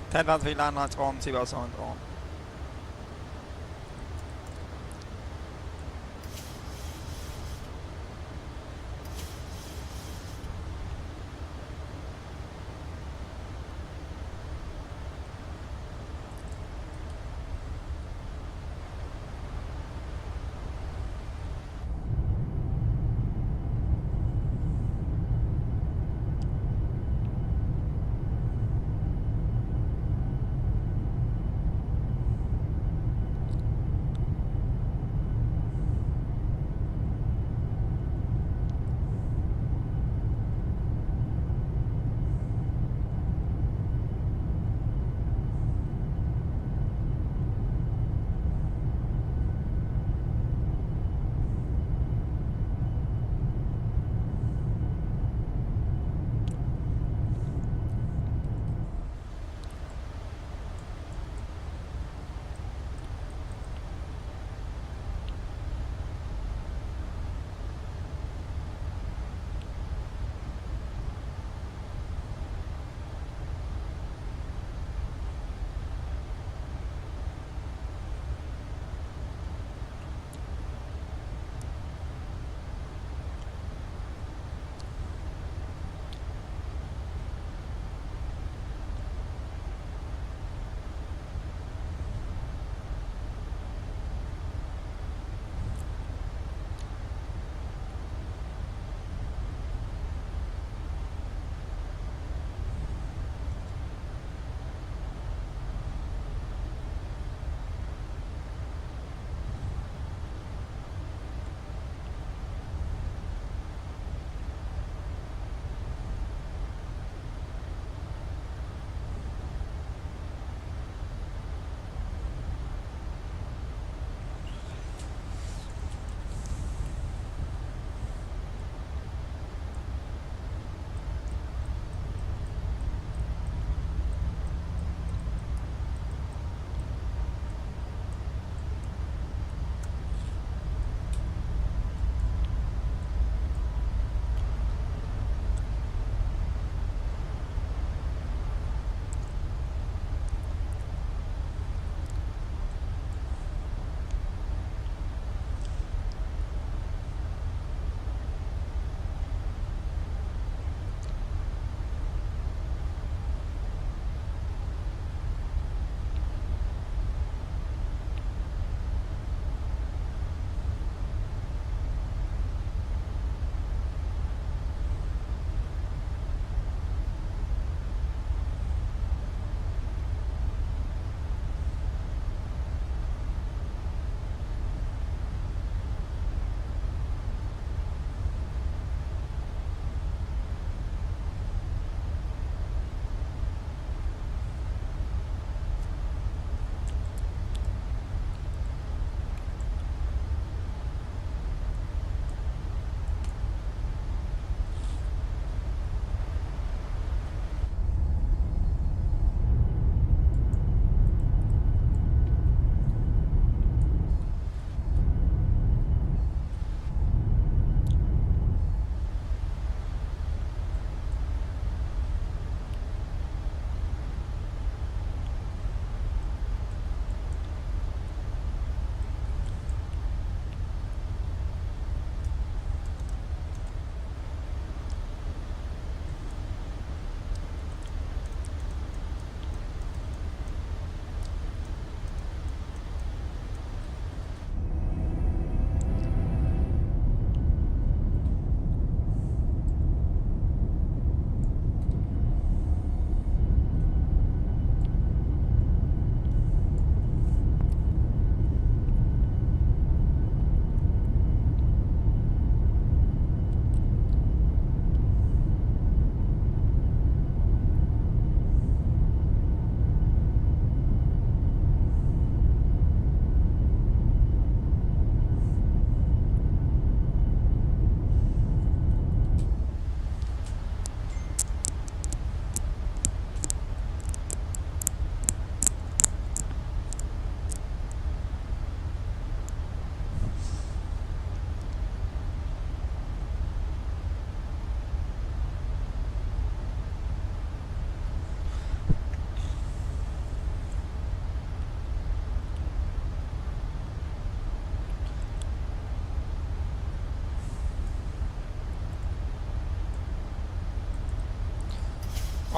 Ten down 3 landlights on, seatbelt signs on.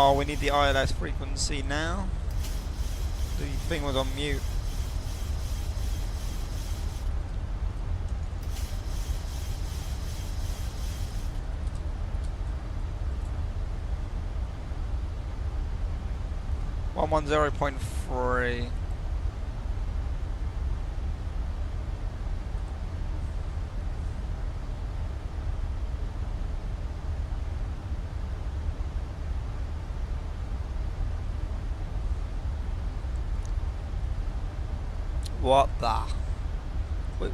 Oh, we need the ILS frequency now. The thing was on mute. One 0.3. What the? Wait.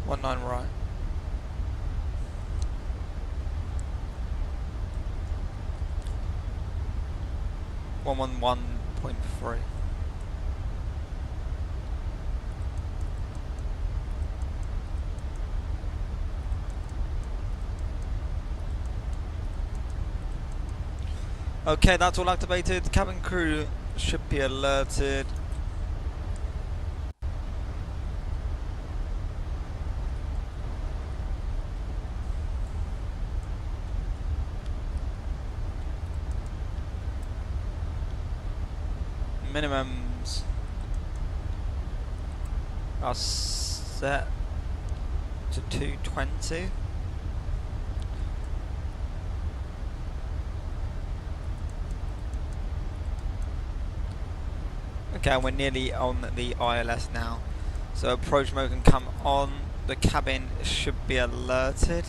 One nine right. 111.3. Okay, that's all activated. Cabin crew should be alerted. Minimums are set to 220. Okay, we're nearly on the ILS now. So approach mode can come on. The cabin should be alerted.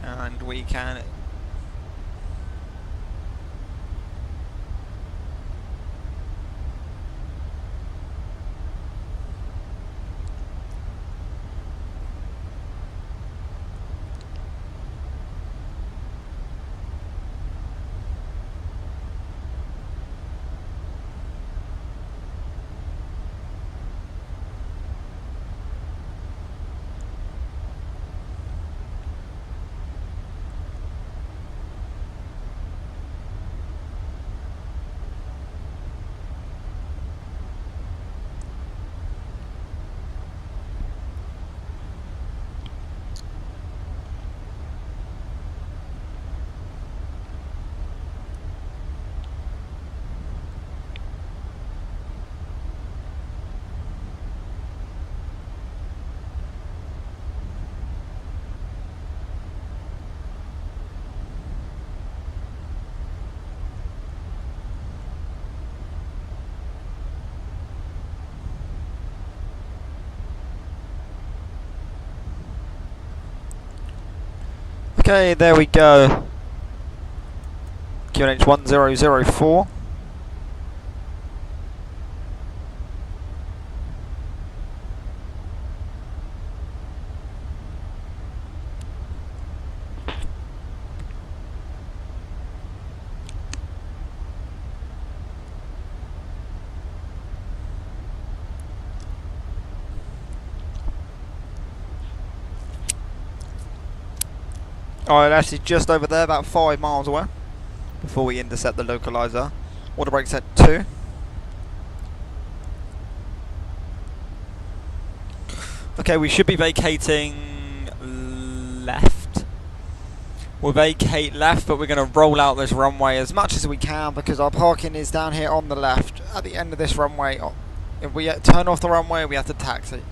And we can okay, there we go. QNH 1004. ILS is just over there, about 5 miles away, before we intercept the localizer. Water brake set 2. Okay, we should be vacating left. We'll vacate left, but we're going to roll out this runway as much as we can because our parking is down here on the left at the end of this runway. If we turn off the runway, we have to taxi.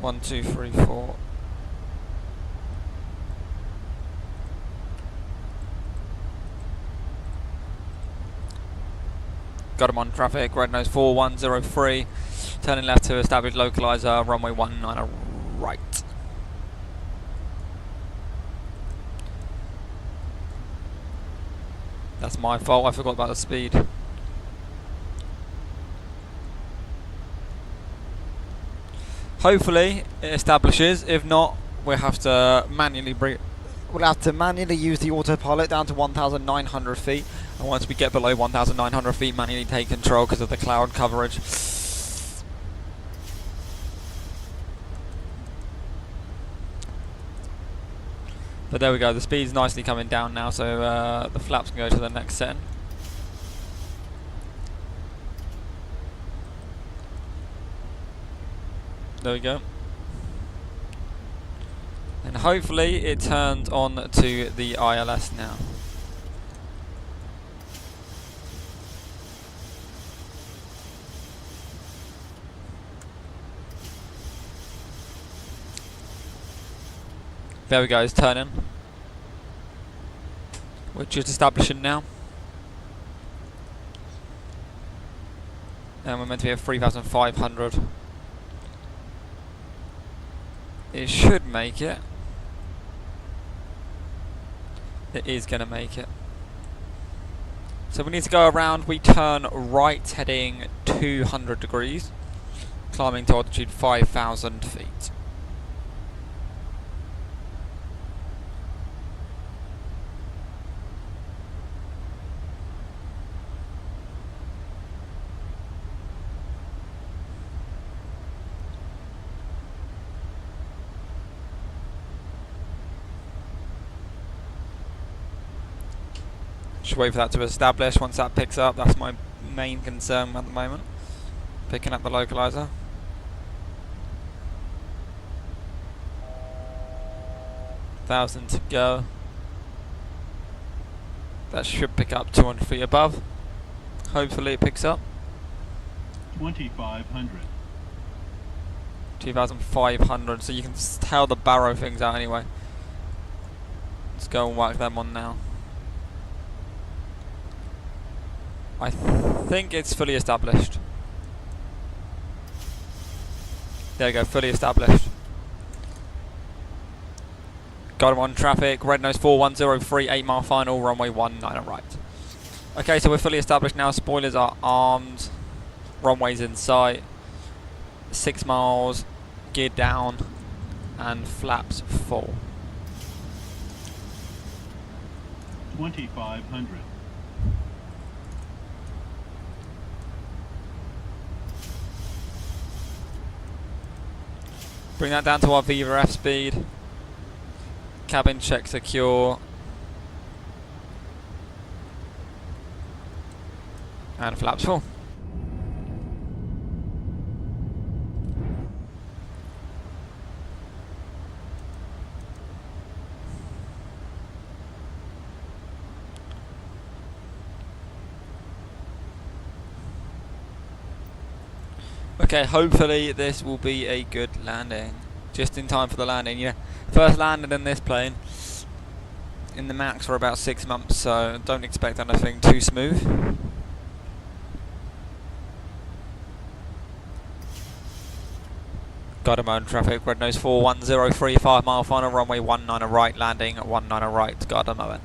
One, two, three, four. Got him on traffic, red nose 4103. Turning left to establish localizer, runway 19 right. That's my fault, I forgot about the speed. Hopefully it establishes, if not we'll have to manually we'll have to manually use the autopilot down to 1,900 feet. And once we get below 1,900 feet, manually take control because of the cloud coverage. But there we go, the speed's nicely coming down now, so the flaps can go to the next setting. There we go. And hopefully it turns on to the ILS now. There we go, it's turning. We're just establishing now. And we're meant to be at 3,500. It should make it. It is going to make it. So we need to go around, we turn right heading 200 degrees, climbing to altitude 5,000 feet. Just wait for that to establish. Once that picks up, that's my main concern at the moment. Picking up the localizer. Thousand to go. That should pick up 200 feet above. Hopefully it picks up. 2,500. 2,500. So you can tell the barrow things out anyway. Let's go and whack them on now. I think it's fully established. There we go, fully established. Got him on traffic, red nose 4103, 8 mile final, runway 19 right. Okay, so we're fully established now, spoilers are armed, runway's in sight, 6 miles, geared down, and flaps full. 2,500. Bring that down to our Viva F speed. Cabin check secure. And flaps full. Okay, hopefully this will be a good landing. Just in time for the landing, yeah. First landed in this plane in the max for about 6 months, so don't expect anything too smooth. Got him on traffic, red nose 4103, 5 mile final, runway 19 right, landing at 19 right, got him on.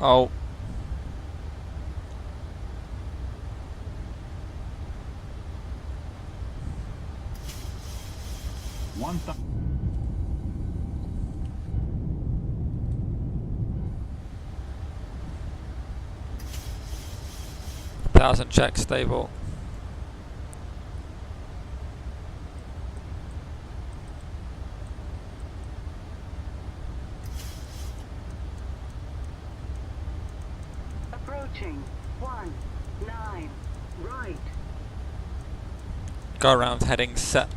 Oh. One 1,000 check stable. 19, right. Go around heading set.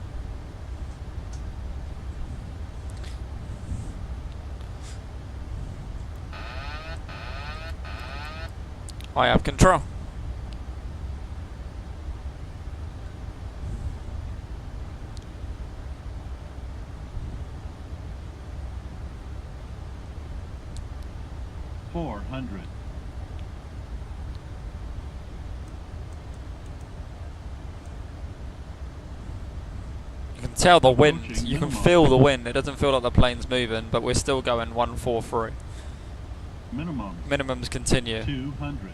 I have control. $400. You can tell the wind. Approaching You can minimum. feel the wind. It doesn't feel like the plane's moving, but we're still going 143. Minimum Minimums continue. 200.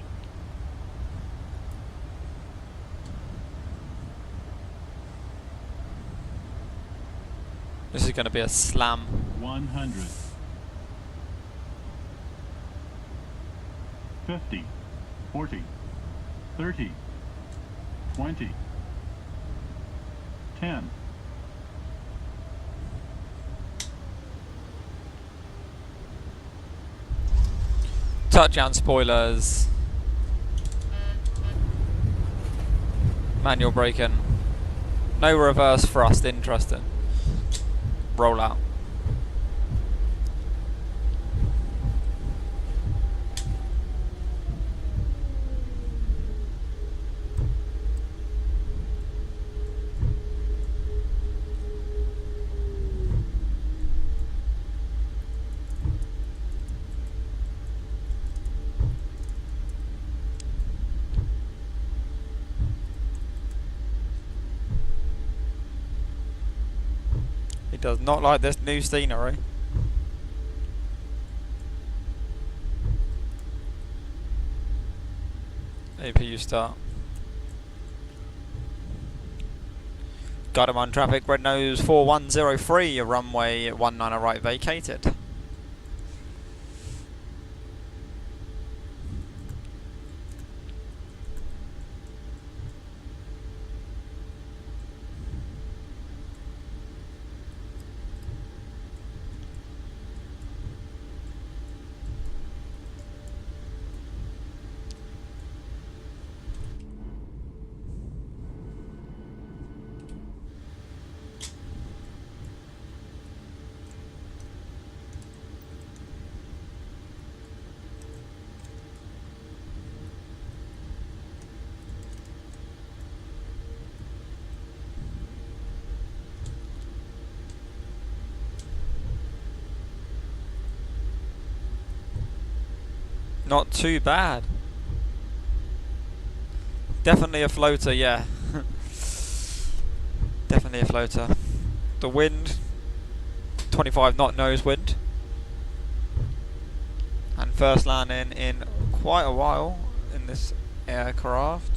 This is going to be a slam. 100. 50. 40. 30. 20. 10. Touchdown spoilers. Manual braking. No reverse thrust, interesting. Roll out. He does not like this new scenery. APU start. Got him on traffic, red nose 4103, runway 19 right vacated. Not too bad. Definitely a floater, yeah. Definitely a floater. The wind, 25 knot nose wind. And first landing in quite a while in this aircraft.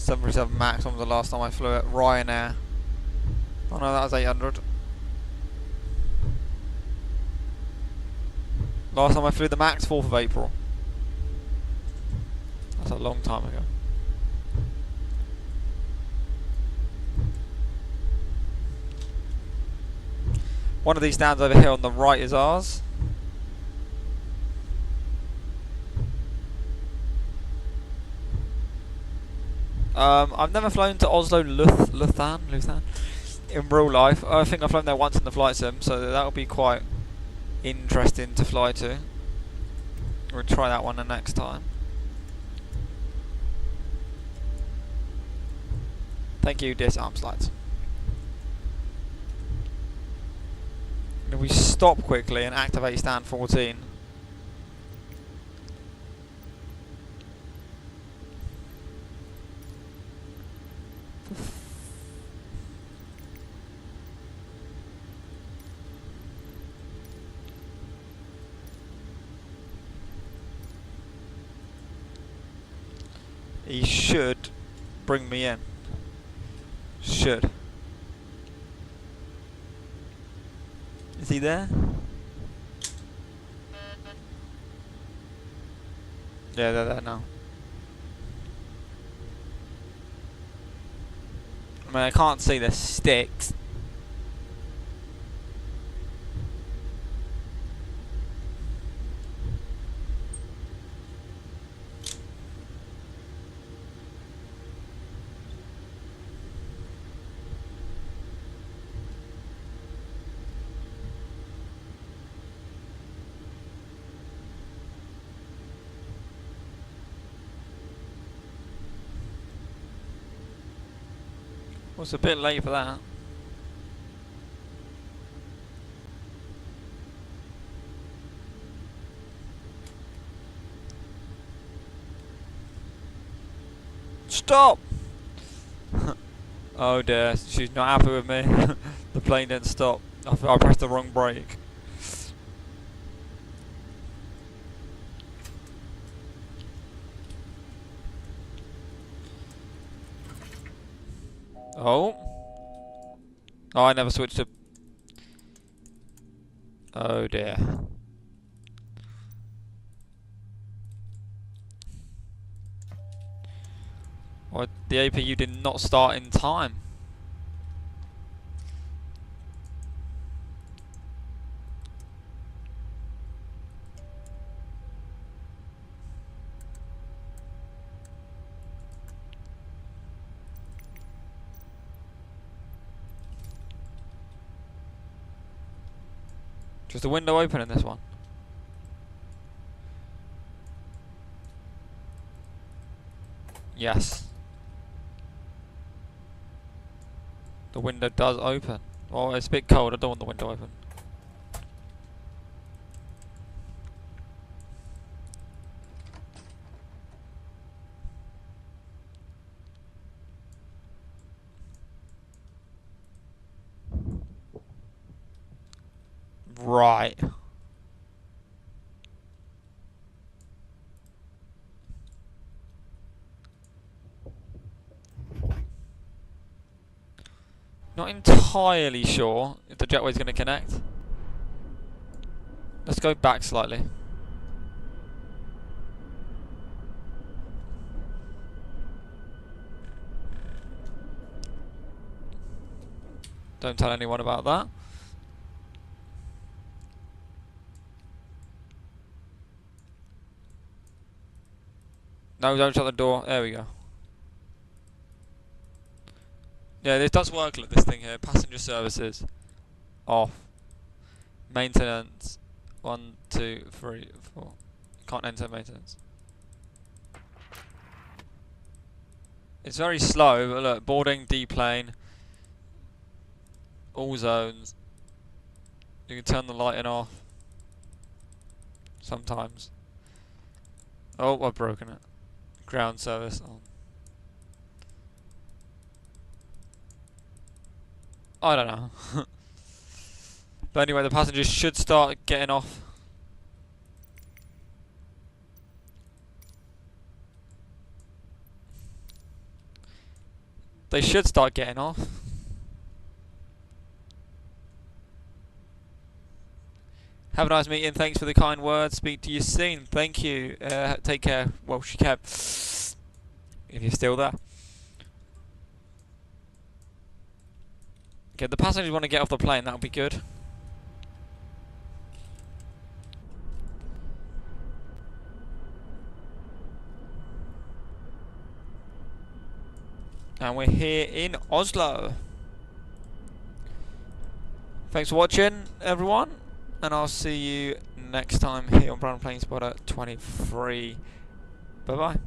.737 Max, when was the last time I flew it? Ryanair. Oh no, that was 800. Last time I flew the Max, 4th of April. That's a long time ago. One of these stands over here on the right is ours. I've never flown to Oslo Luthan in real life. I think I've flown there once in the flight sim, so that'll be quite interesting to fly to. We'll try that one the next time. Thank you, disarm slides. If we stop quickly and activate stand 14. He should bring me in. Should. Is he there? Yeah, they're there now. I mean, I can't see the sticks. Well, it's a bit late for that. Stop! Oh dear, she's not happy with me. The plane didn't stop. I pressed the wrong brake. Oh. Oh, I never switched to... Oh dear. Well, the APU did not start in time. Just a window open in this one. Yes. The window does open. Oh, it's a bit cold. I don't want the window open. Right. Not entirely sure if the jetway's going to connect. Let's go back slightly. Don't tell anyone about that. No, don't shut the door. There we go. Yeah, this does work, look, this thing here. Passenger services. Off. Maintenance. 1, 2, 3, 4. Can't enter maintenance. It's very slow, but look, boarding, deplane. All zones. You can turn the lighting off. Sometimes. Oh, I've broken it. Ground service on. I don't know. But anyway, the passengers should start getting off. They should start getting off. Have a nice meeting. Thanks for the kind words. Speak to you soon. Thank you. Take care. Well, she kept. If you're still there. Okay, the passengers want to get off the plane. That'll be good. And we're here in Oslo. Thanks for watching, everyone. And I'll see you next time here on Brown Plane Spotter 23. Bye-bye.